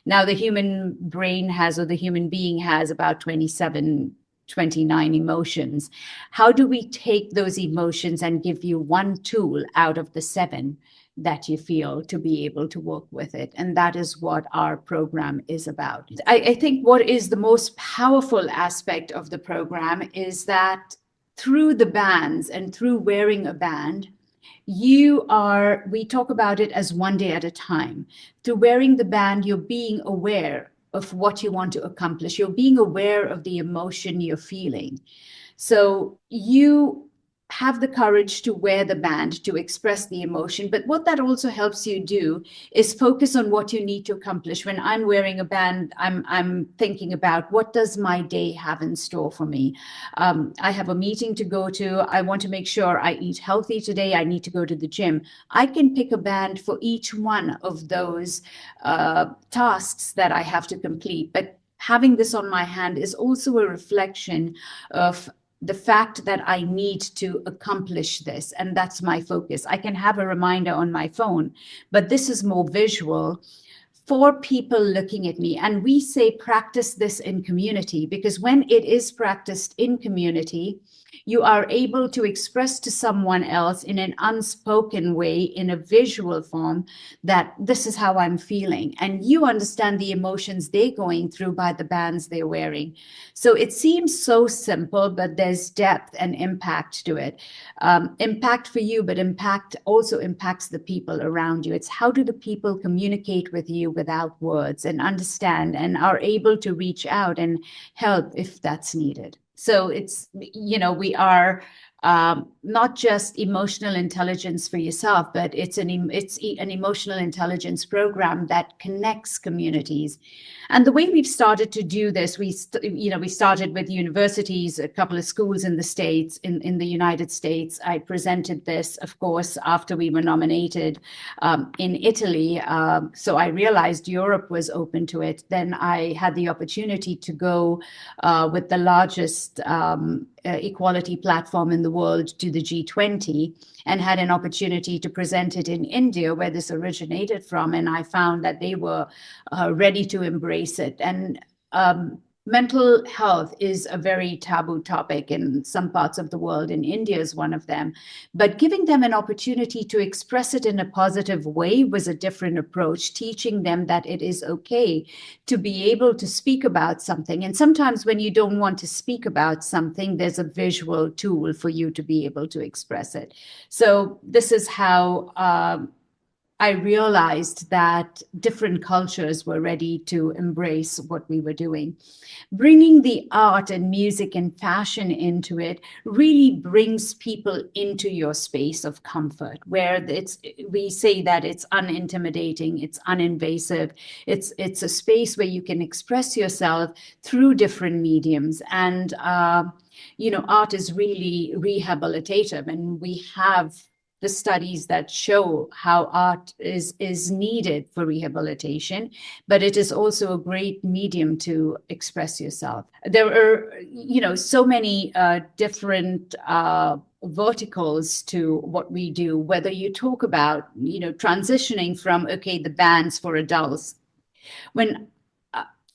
Now, the human brain has, or the human being has, about 27, 29 emotions. How do we take those emotions and give you one tool out of the 7 that you feel to be able to work with it? And that is what our program is about. I think what is the most powerful aspect of the program is that through the bands and through wearing a band, we talk about it as one day at a time. Through wearing the band, you're being aware of what you want to accomplish. You're being aware of the emotion you're feeling. So you have the courage to wear the band, to express the emotion. But what that also helps you do is focus on what you need to accomplish. When I'm wearing a band, I'm thinking about, what does my day have in store for me? I have a meeting to go to. I want to make sure I eat healthy today. I need to go to the gym. I can pick a band for each one of those tasks that I have to complete. But having this on my hand is also a reflection of the fact that I need to accomplish this, and that's my focus. I can have a reminder on my phone, but this is more visual for people looking at me. And we say practice this in community, because when it is practiced in community, you are able to express to someone else in an unspoken way, in a visual form, that this is how I'm feeling. And you understand the emotions they're going through by the bands they're wearing. So it seems so simple, but there's depth and impact to it. Impact for you, but impact also impacts the people around you. It's how do the people communicate with you without words and understand and are able to reach out and help if that's needed. So it's, we are not just emotional intelligence for yourself, but it's an emotional intelligence program that connects communities. And the way we've started to do this, we started with universities, a couple of schools in the States, in the United States. I presented this, of course, after we were nominated in Italy. So I realized Europe was open to it. Then I had the opportunity to go with the largest equality platform in the world to the G20, and had an opportunity to present it in India, where this originated from. And I found that they were ready to embrace it. And mental health is a very taboo topic in some parts of the world, and India is one of them. But giving them an opportunity to express it in a positive way was a different approach, teaching them that it is okay to be able to speak about something. And sometimes when you don't want to speak about something, there's a visual tool for you to be able to express it. So this is how I realized that different cultures were ready to embrace what we were doing. Bringing the art and music and fashion into it really brings people into your space of comfort, where we say that it's unintimidating, it's uninvasive, it's a space where you can express yourself through different mediums. And art is really rehabilitative, and we have the studies that show how art is needed for rehabilitation, but it is also a great medium to express yourself. There are, so many different verticals to what we do, whether you talk about, transitioning from, the bands for adults. When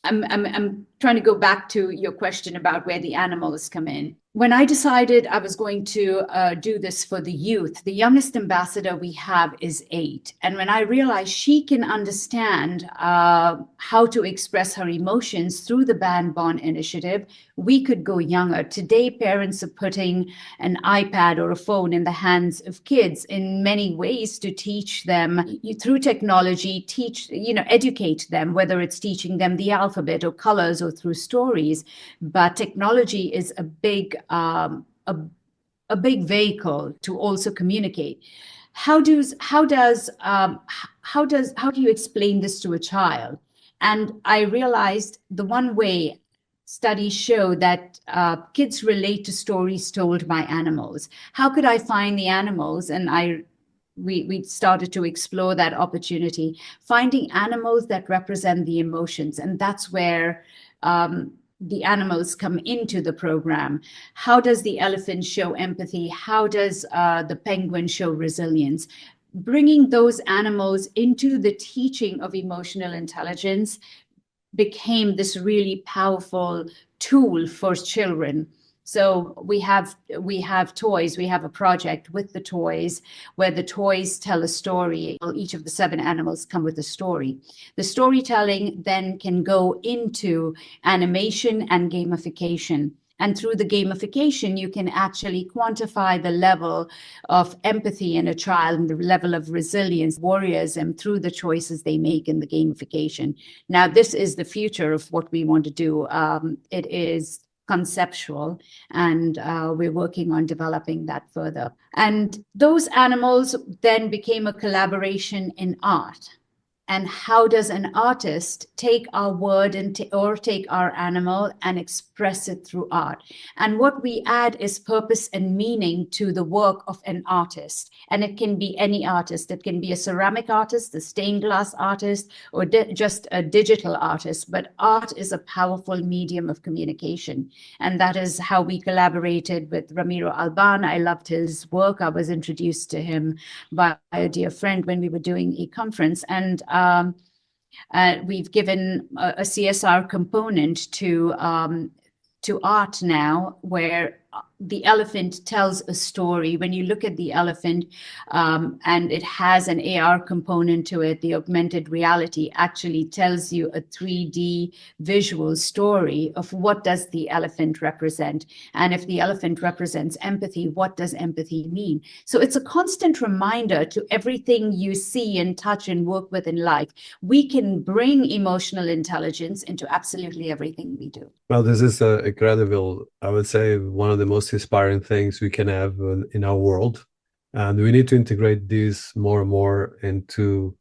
I'm trying to go back to your question about where the animals come in. When I decided I was going to do this for the youth, the youngest ambassador we have is 8. And when I realized she can understand how to express her emotions through the Band Bond initiative, we could go younger. Today, parents are putting an iPad or a phone in the hands of kids in many ways to teach them through technology, educate them, whether it's teaching them the alphabet or colors or through stories. But technology is a big vehicle to also communicate. How do you explain this to a child? And I realized the one way studies show that kids relate to stories told by animals. How could I find the animals? And we started to explore that opportunity, finding animals that represent the emotions. And that's where the animals come into the program. How does the elephant show empathy? How does the penguin show resilience? Bringing those animals into the teaching of emotional intelligence became this really powerful tool for children. So we have toys. We have a project with the toys where the toys tell a story. Each of the 7 animals come with a story. The storytelling then can go into animation and gamification. And through the gamification, you can actually quantify the level of empathy in a child and the level of resilience, warriorism, through the choices they make in the gamification. Now, this is the future of what we want to do. It is conceptual, and we're working on developing that further. And those animals then became a collaboration in art. And how does an artist take our word or take our animal and express it through art? And what we add is purpose and meaning to the work of an artist. And it can be any artist. It can be a ceramic artist, a stained glass artist, or just a digital artist. But art is a powerful medium of communication. And that is how we collaborated with Ramiro Alban. I loved his work. I was introduced to him by a dear friend when we were doing a conference. And we've given a CSR component to art now, where the elephant tells a story. When you look at the elephant, and it has an AR component to it, the augmented reality actually tells you a 3D visual story of what does the elephant represent. And if the elephant represents empathy, what does empathy mean? So it's a constant reminder to everything you see and touch and work with in life. We can bring emotional intelligence into absolutely everything we do. Well, this is incredible. I would say one of the most inspiring things we can have in our world. And we need to integrate these more and more into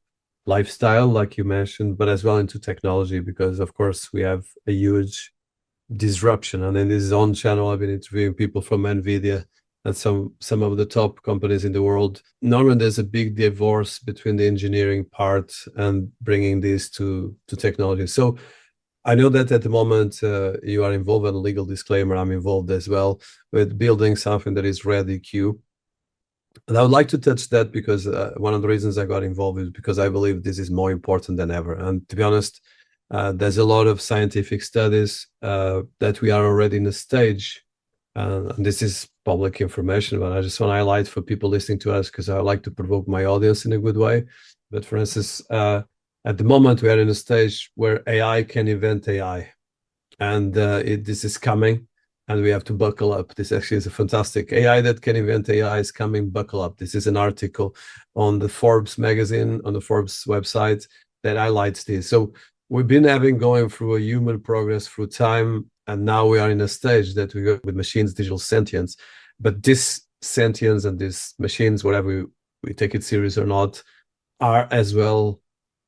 lifestyle, like you mentioned, but as well into technology, because of course we have a huge disruption. And in this own channel, I've been interviewing people from NVIDIA and some of the top companies in the world. Normally, there's a big divorce between the engineering part and bringing this to technology. So I know that at the moment you are involved in a legal disclaimer. I'm involved as well with building something that is Red EQ. And I would like to touch that because one of the reasons I got involved is because I believe this is more important than ever. And to be honest, there's a lot of scientific studies that we are already in a stage, and this is public information, but I just want to highlight for people listening to us because I like to provoke my audience in a good way. But for instance, at the moment, we are in a stage where AI can invent AI, and this is coming, and we have to buckle up. This actually is a fantastic AI that can invent AI is coming. Buckle up. This is an article on the Forbes magazine, on the Forbes website, that highlights this. So we've been going through a human progress through time, and now we are in a stage that we go with machines, digital sentience. But this sentience and these machines, whatever we take it serious or not, are as well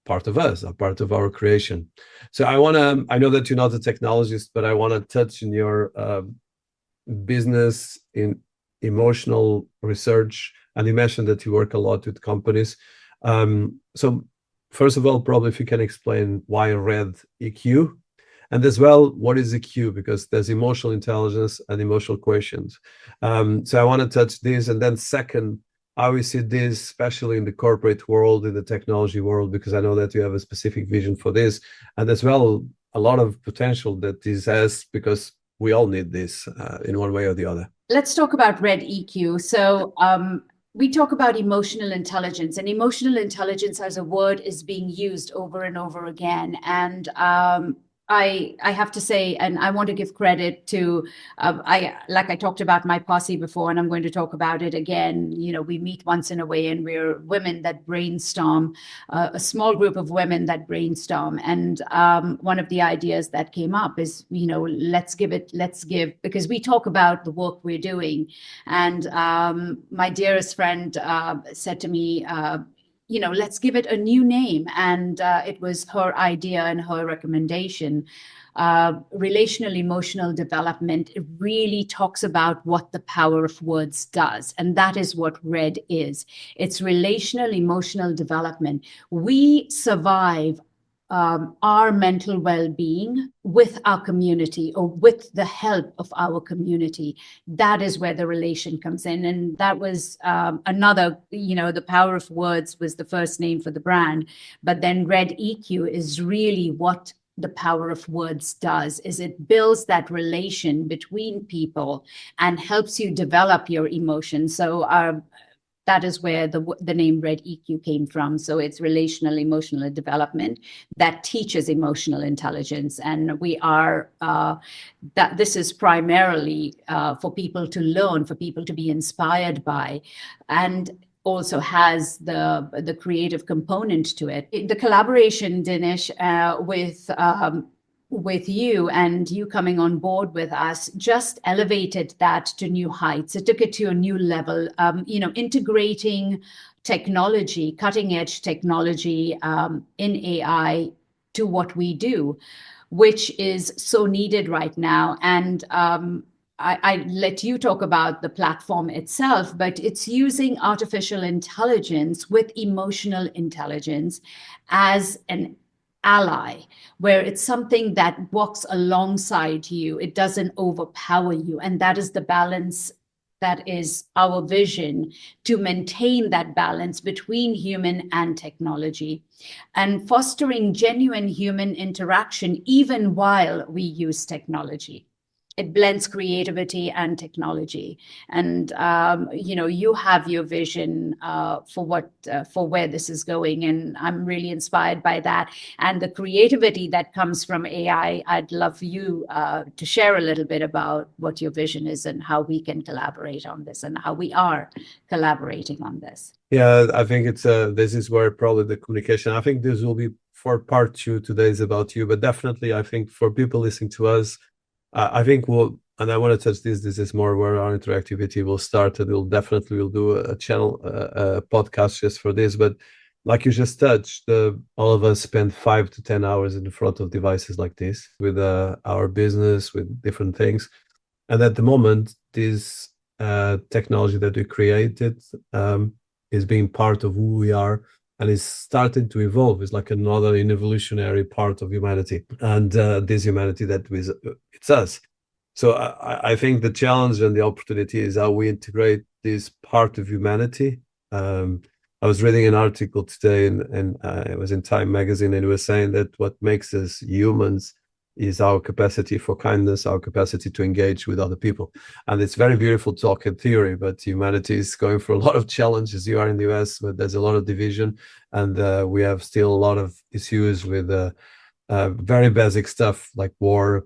part of us, a part of our creation. So I know that you're not a technologist, but I want to touch in your business in emotional research. And you mentioned that you work a lot with companies. So first of all, probably if you can explain why Red EQ, and as well, what is EQ? Because there's emotional intelligence and emotional quotients. So I want to touch this. And then second, how we see this, especially in the corporate world, in the technology world, because I know that you have a specific vision for this, and as well a lot of potential that this has, because we all need this in one way or the other. Let's talk about Red EQ. So we talk about emotional intelligence, and emotional intelligence as a word is being used over and over again. And I have to say, and I want to give credit to, like I talked about my posse before, and I'm going to talk about it again. You know, we meet once in a way, and we're women that brainstorm, a small group of women that brainstorm. And one of the ideas that came up is, you know, let's give, because we talk about the work we're doing. And my dearest friend said to me, you know, let's give it a new name. And it was her idea and her recommendation. Relational emotional development, it really talks about what the power of words does. And that is what RED is. It's relational emotional development. We survive our mental well-being with our community, or with the help of our community. That is where the relation comes in. And that was another, you know, the power of words was the first name for the brand. But then Red EQ is really what the power of words does, is it builds that relation between people and helps you develop your emotions. So that is where the name Red EQ came from. So it's relational emotional development that teaches emotional intelligence. And we are, that this is primarily for people to learn, for people to be inspired by, and also has the creative component to it. The collaboration, Dinesh, with with you and you coming on board with us just elevated that to new heights. It took it to a new level, integrating technology, cutting edge technology in AI to what we do, which is so needed right now. And I let you talk about the platform itself, but it's using artificial intelligence with emotional intelligence as an ally, where it's something that walks alongside you. It doesn't overpower you. And that is the balance. That is our vision, to maintain that balance between human and technology and fostering genuine human interaction, even while we use technology. It blends creativity and technology. And, you have your vision for where this is going. And I'm really inspired by that. And the creativity that comes from AI, I'd love you to share a little bit about what your vision is and how we can collaborate on this and how we are collaborating on this. Yeah, I think this is where probably the communication, I think this will be for part 2 today is about you, but definitely I think for people listening to us, I think and I want to touch this is more where our interactivity will start, and we'll do a channel, a podcast just for this. But like you just touched, all of us spend 5 to 10 hours in front of devices like this with our business, with different things. And at the moment, this technology that we created is being part of who we are, and is starting to evolve. It's like another evolutionary part of humanity, and this humanity it's us. So I think the challenge and the opportunity is how we integrate this part of humanity. I was reading an article today, and it was in Time magazine, and it was saying that what makes us humans is our capacity for kindness, our capacity to engage with other people. And it's very beautiful talk in theory, but humanity is going through a lot of challenges. You are in the US, but there's a lot of division, and we have still a lot of issues with very basic stuff like war,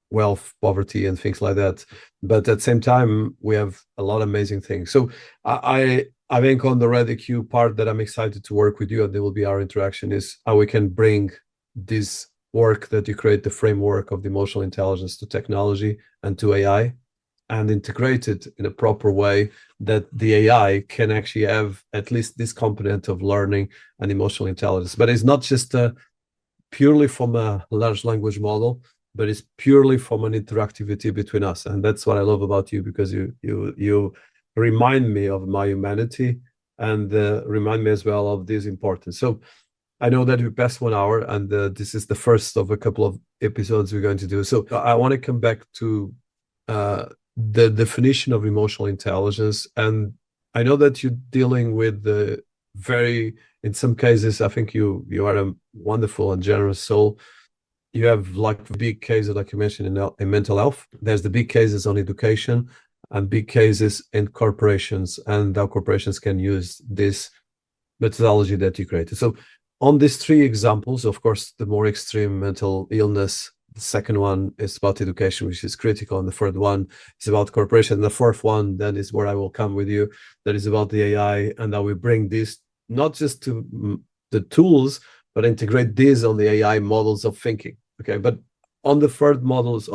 wealth, poverty, and things like that. But at the same time, we have a lot of amazing things. So I think on the Ready Q part that I'm excited to work with you, and there will be our interaction, is how we can bring this work that you create, the framework of the emotional intelligence, to technology and to AI, and integrate it in a proper way that the AI can actually have at least this component of learning and emotional intelligence. But it's not just purely from a large language model, but it's purely from an interactivity between us. And that's what I love about you, because you remind me of my humanity, and remind me as well of this importance. So I know that we passed 1 hour, and this is the first of a couple of episodes we're going to do. So I want to come back to the definition of emotional intelligence. And I know that you're dealing with the in some cases, I think you are a wonderful and generous soul. You have like big cases, like you mentioned, in mental health. There's the big cases on education, and big cases in corporations, and how corporations can use this methodology that you created. So on these 3 examples, of course, the more extreme mental illness, the second one is about education, which is critical, and the third one is about corporation. And the fourth one then is where I will come with you, that is about the AI, and how we bring this not just to the tools, but integrate this on the AI models of thinking. Okay, but on the 3 models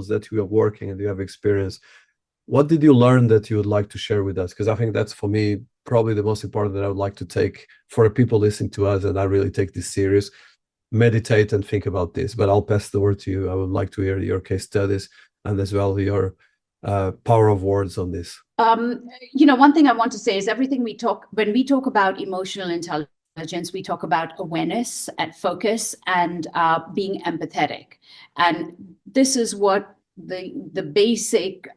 that you are working and you have experience, what did you learn that you would like to share with us? Because I think that's, for me, probably the most important that I would like to take for people listening to us, and I really take this serious. Meditate and think about this. But I'll pass the word to you. I would like to hear your case studies and as well your power of words on this. One thing I want to say is when we talk about emotional intelligence, we talk about awareness and focus and being empathetic. And this is what the basic,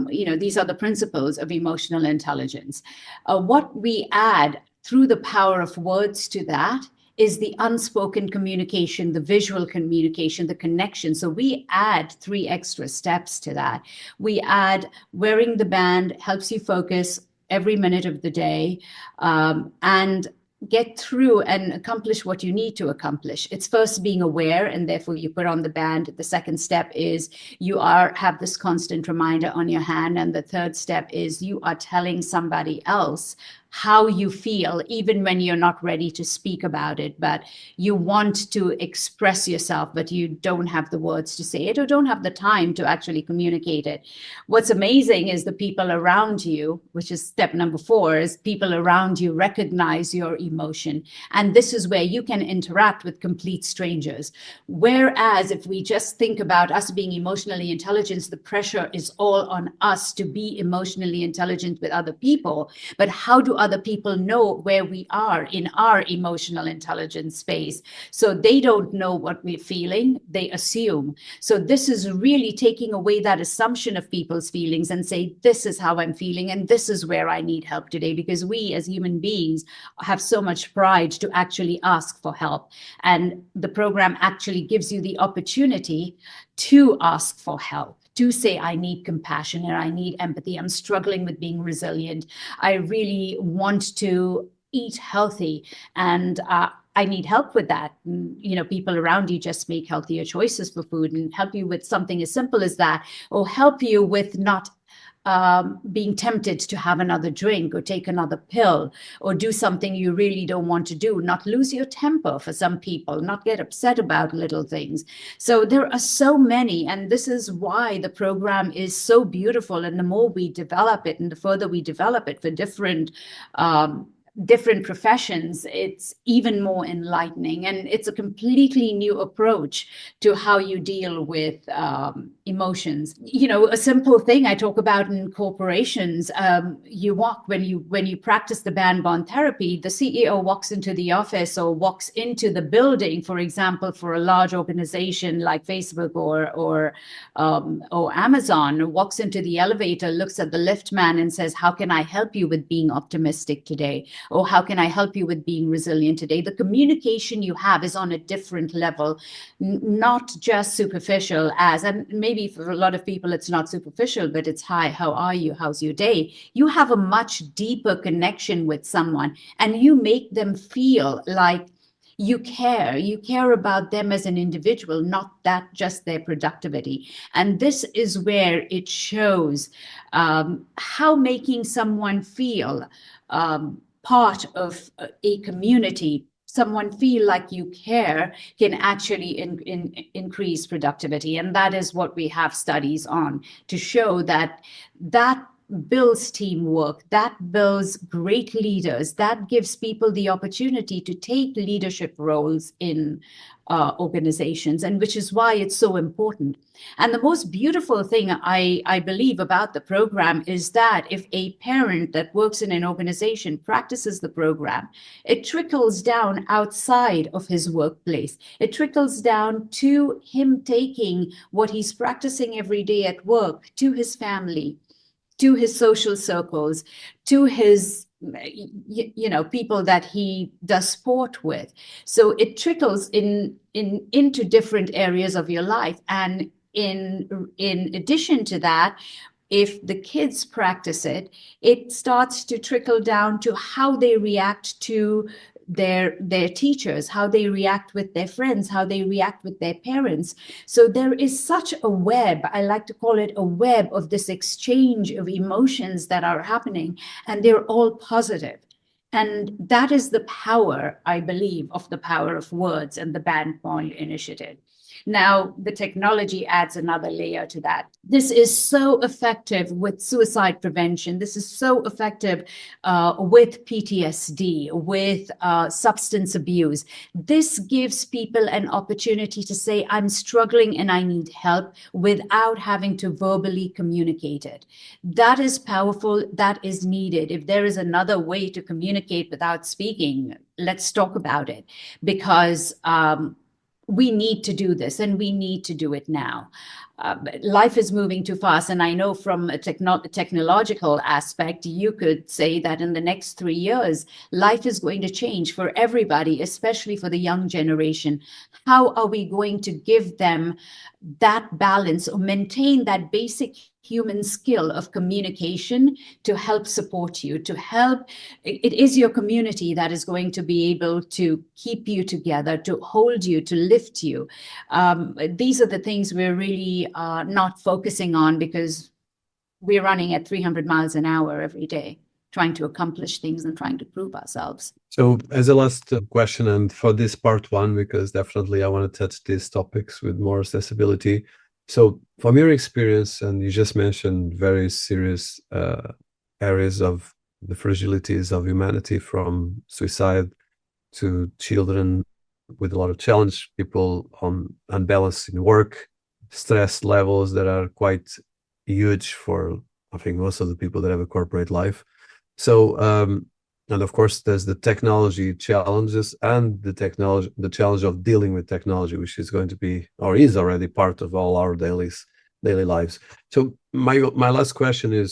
these are the principles of emotional intelligence. What we add through the power of words to that is the unspoken communication, the visual communication, the connection. So we add 3 extra steps to that. We add wearing the band helps you focus every minute of the day, and get through and accomplish what you need to accomplish. It's first being aware, and therefore you put on the band. The second step is you have this constant reminder on your hand. And the third step is you are telling somebody else how you feel, even when you're not ready to speak about it, but you want to express yourself, but you don't have the words to say it or don't have the time to actually communicate it. What's amazing is the people around you, which is step number 4, is people around you recognize your emotion. And this is where you can interact with complete strangers. Whereas if we just think about us being emotionally intelligent, the pressure is all on us to be emotionally intelligent with other people. But how do other people know where we are in our emotional intelligence space? So they don't know what we're feeling, they assume. So this is really taking away that assumption of people's feelings and say, this is how I'm feeling and this is where I need help today, because we as human beings have so much pride to actually ask for help. And the program actually gives you the opportunity to ask for help, to say, I need compassion and I need empathy. I'm struggling with being resilient. I really want to eat healthy and I need help with that. You know, people around you just make healthier choices for food and help you with something as simple as that, or help you with not being tempted to have another drink or take another pill or do something you really don't want to do, not lose your temper for some people, not get upset about little things. So there are so many, and this is why the program is so beautiful. And the more we develop it and the further we develop it for different professions, it's even more enlightening. And it's a completely new approach to how you deal with emotions. You know, a simple thing I talk about in corporations, you walk, when you practice the band bond therapy, the CEO walks into the office or walks into the building, for example, for a large organization like Facebook or Amazon, walks into the elevator, looks at the lift man and says, how can I help you with being optimistic today? Or how can I help you with being resilient today? The communication you have is on a different level, not just superficial as, and maybe for a lot of people it's not superficial, but it's, hi, how are you? How's your day? You have a much deeper connection with someone and you make them feel like you care about them as an individual, not that just their productivity. And this is where it shows how making someone feel part of a community, someone feel like you care, can actually increase productivity. And that is what we have studies on, to show that builds teamwork, that builds great leaders, that gives people the opportunity to take leadership roles in organizations, and which is why it's so important. And the most beautiful thing I believe about the program is that if a parent that works in an organization practices the program, it trickles down outside of his workplace. It trickles down to him taking what he's practicing every day at work to his family, to his social circles, to his people that he does sport with. So it trickles into different areas of your life. And in addition to that, if the kids practice it, it starts to trickle down to how they react to their teachers, how they react with their friends, how they react with their parents. So there is such a web, I like to call it a web, of this exchange of emotions that are happening, and they're all positive. And that is the power, I believe, of the power of words and the Band Bond Initiative. Now, the technology adds another layer to that. This is so effective with suicide prevention. This is so effective with PTSD, with substance abuse. This gives people an opportunity to say, I'm struggling and I need help, without having to verbally communicate it. That is powerful. That is needed. If there is another way to communicate without speaking, let's talk about it, because we need to do this, and we need to do it now. Life is moving too fast. And I know from a technological aspect, you could say that in the next 3 years, life is going to change for everybody, especially for the young generation. How are we going to give them that balance or maintain that basic human skill of communication to help support you, to help? It is your community that is going to be able to keep you together, to hold you, to lift you. These are the things we're really not focusing on, because we're running at 300 miles an hour every day, trying to accomplish things and trying to prove ourselves. So as a last question, and for this part one, because definitely I want to touch these topics with more accessibility. So from your experience, and you just mentioned very serious areas of the fragilities of humanity, from suicide to children with a lot of challenge, people on unbalance in work, stress levels that are quite huge for, I think, most of the people that have a corporate life. So, and of course, there's the technology challenges and the challenge of dealing with technology, which is going to be, or is already part of all our daily lives. So my last question is,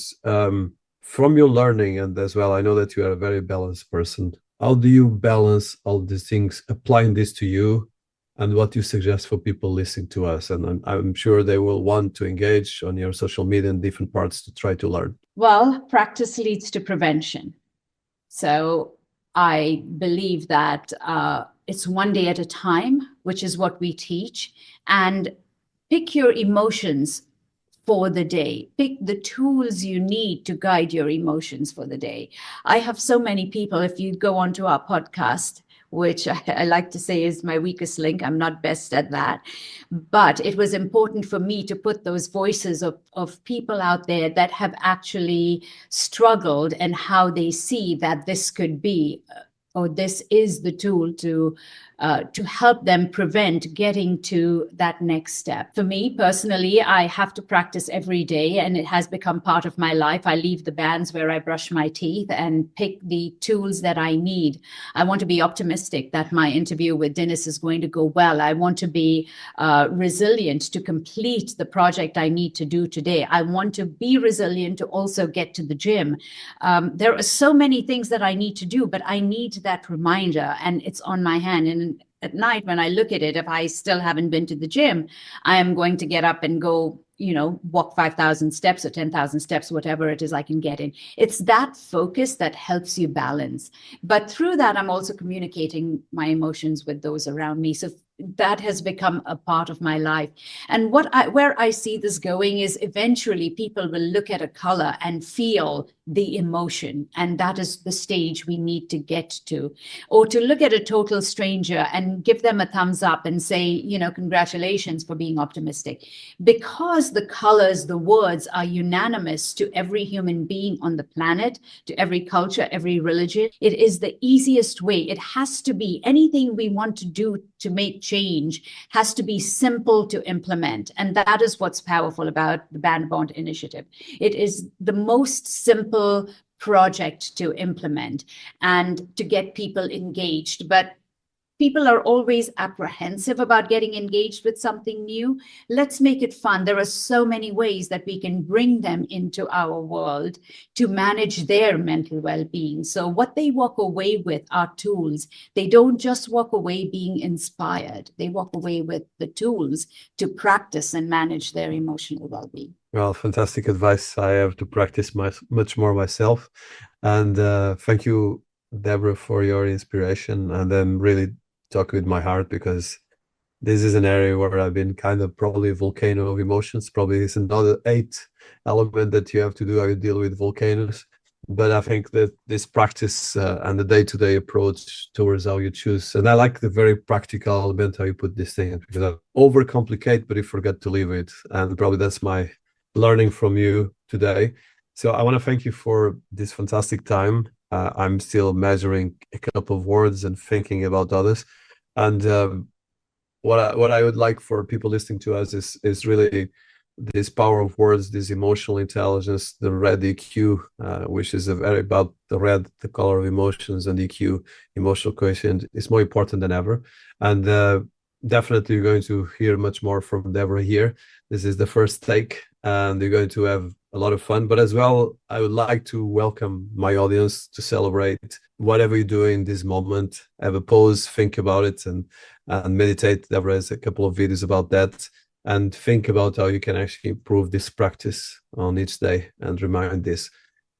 from your learning, and as well, I know that you are a very balanced person. How do you balance all these things, applying this to you, and what you suggest for people listening to us? And I'm sure they will want to engage on your social media and different parts to try to learn. Well, practice leads to prevention. So I believe that it's one day at a time, which is what we teach. And pick your emotions for the day. Pick the tools you need to guide your emotions for the day. I have so many people, if you go onto our podcast, which I like to say is my weakest link. I'm not best at that. But it was important for me to put those voices of people out there that have actually struggled and how they see that this could be, or this is the tool to help them prevent getting to that next step. For me personally, I have to practice every day, and it has become part of my life. I leave the bands where I brush my teeth and pick the tools that I need. I want to be optimistic that my interview with Dinis is going to go well. I want to be resilient to complete the project I need to do today. I want to be resilient to also get to the gym. There are so many things that I need to do, but I need that reminder, and it's on my hand. And at night, when I look at it, if I still haven't been to the gym, I am going to get up and go, walk 5,000 steps or 10,000 steps, whatever it is I can get in. It's that focus that helps you balance. But through that, I'm also communicating my emotions with those around me. So that has become a part of my life. And where I see this going is eventually people will look at a color and feel the emotion. And that is the stage we need to get to. Or to look at a total stranger and give them a thumbs up and say, congratulations for being optimistic. Because the colors, the words are unanimous to every human being on the planet, to every culture, every religion. It is the easiest way. It has to be anything we want to do to make change has to be simple to implement. And that is what's powerful about the Band Bond initiative. It is the most simple project to implement and to get people engaged. But people are always apprehensive about getting engaged with something new. Let's make it fun. There are so many ways that we can bring them into our world to manage their mental well-being. So what they walk away with are tools. They don't just walk away being inspired. They walk away with the tools to practice and manage their emotional well-being. Well, fantastic advice. I have to practice much more myself. And thank you, Deborah, for your inspiration. And then really talk with my heart, because this is an area where I've been kind of probably a volcano of emotions. Probably it's another 8 element that you have to do how you deal with volcanoes. But I think that this practice and the day-to-day approach towards how you choose, and I like the very practical element how you put this thing, because I overcomplicate, but you forget to leave it. And probably that's my learning from you today. So I want to thank you for this fantastic time. I'm still measuring a couple of words and thinking about others. And what I would like for people listening to us is really this power of words, this emotional intelligence, the red EQ, which is very about the color of emotions, and EQ, emotional quotient, is more important than ever. And definitely you're going to hear much more from Deborah here. This is the first take, and you're going to have a lot of fun. But as well, I would like to welcome my audience to celebrate whatever you do in this moment. Have a pause, think about it, and meditate. Deborah has a couple of videos about that. And think about how you can actually improve this practice on each day and remind this.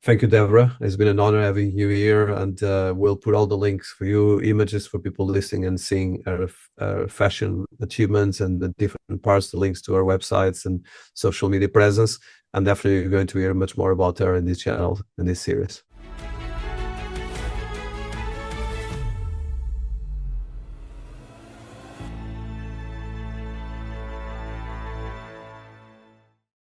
Thank you, Deborah. It's been an honor having you here, and we'll put all the links for you, images for people listening and seeing our fashion achievements and the different parts, the links to our websites and social media presence. And definitely you're going to hear much more about her in this channel, in this series.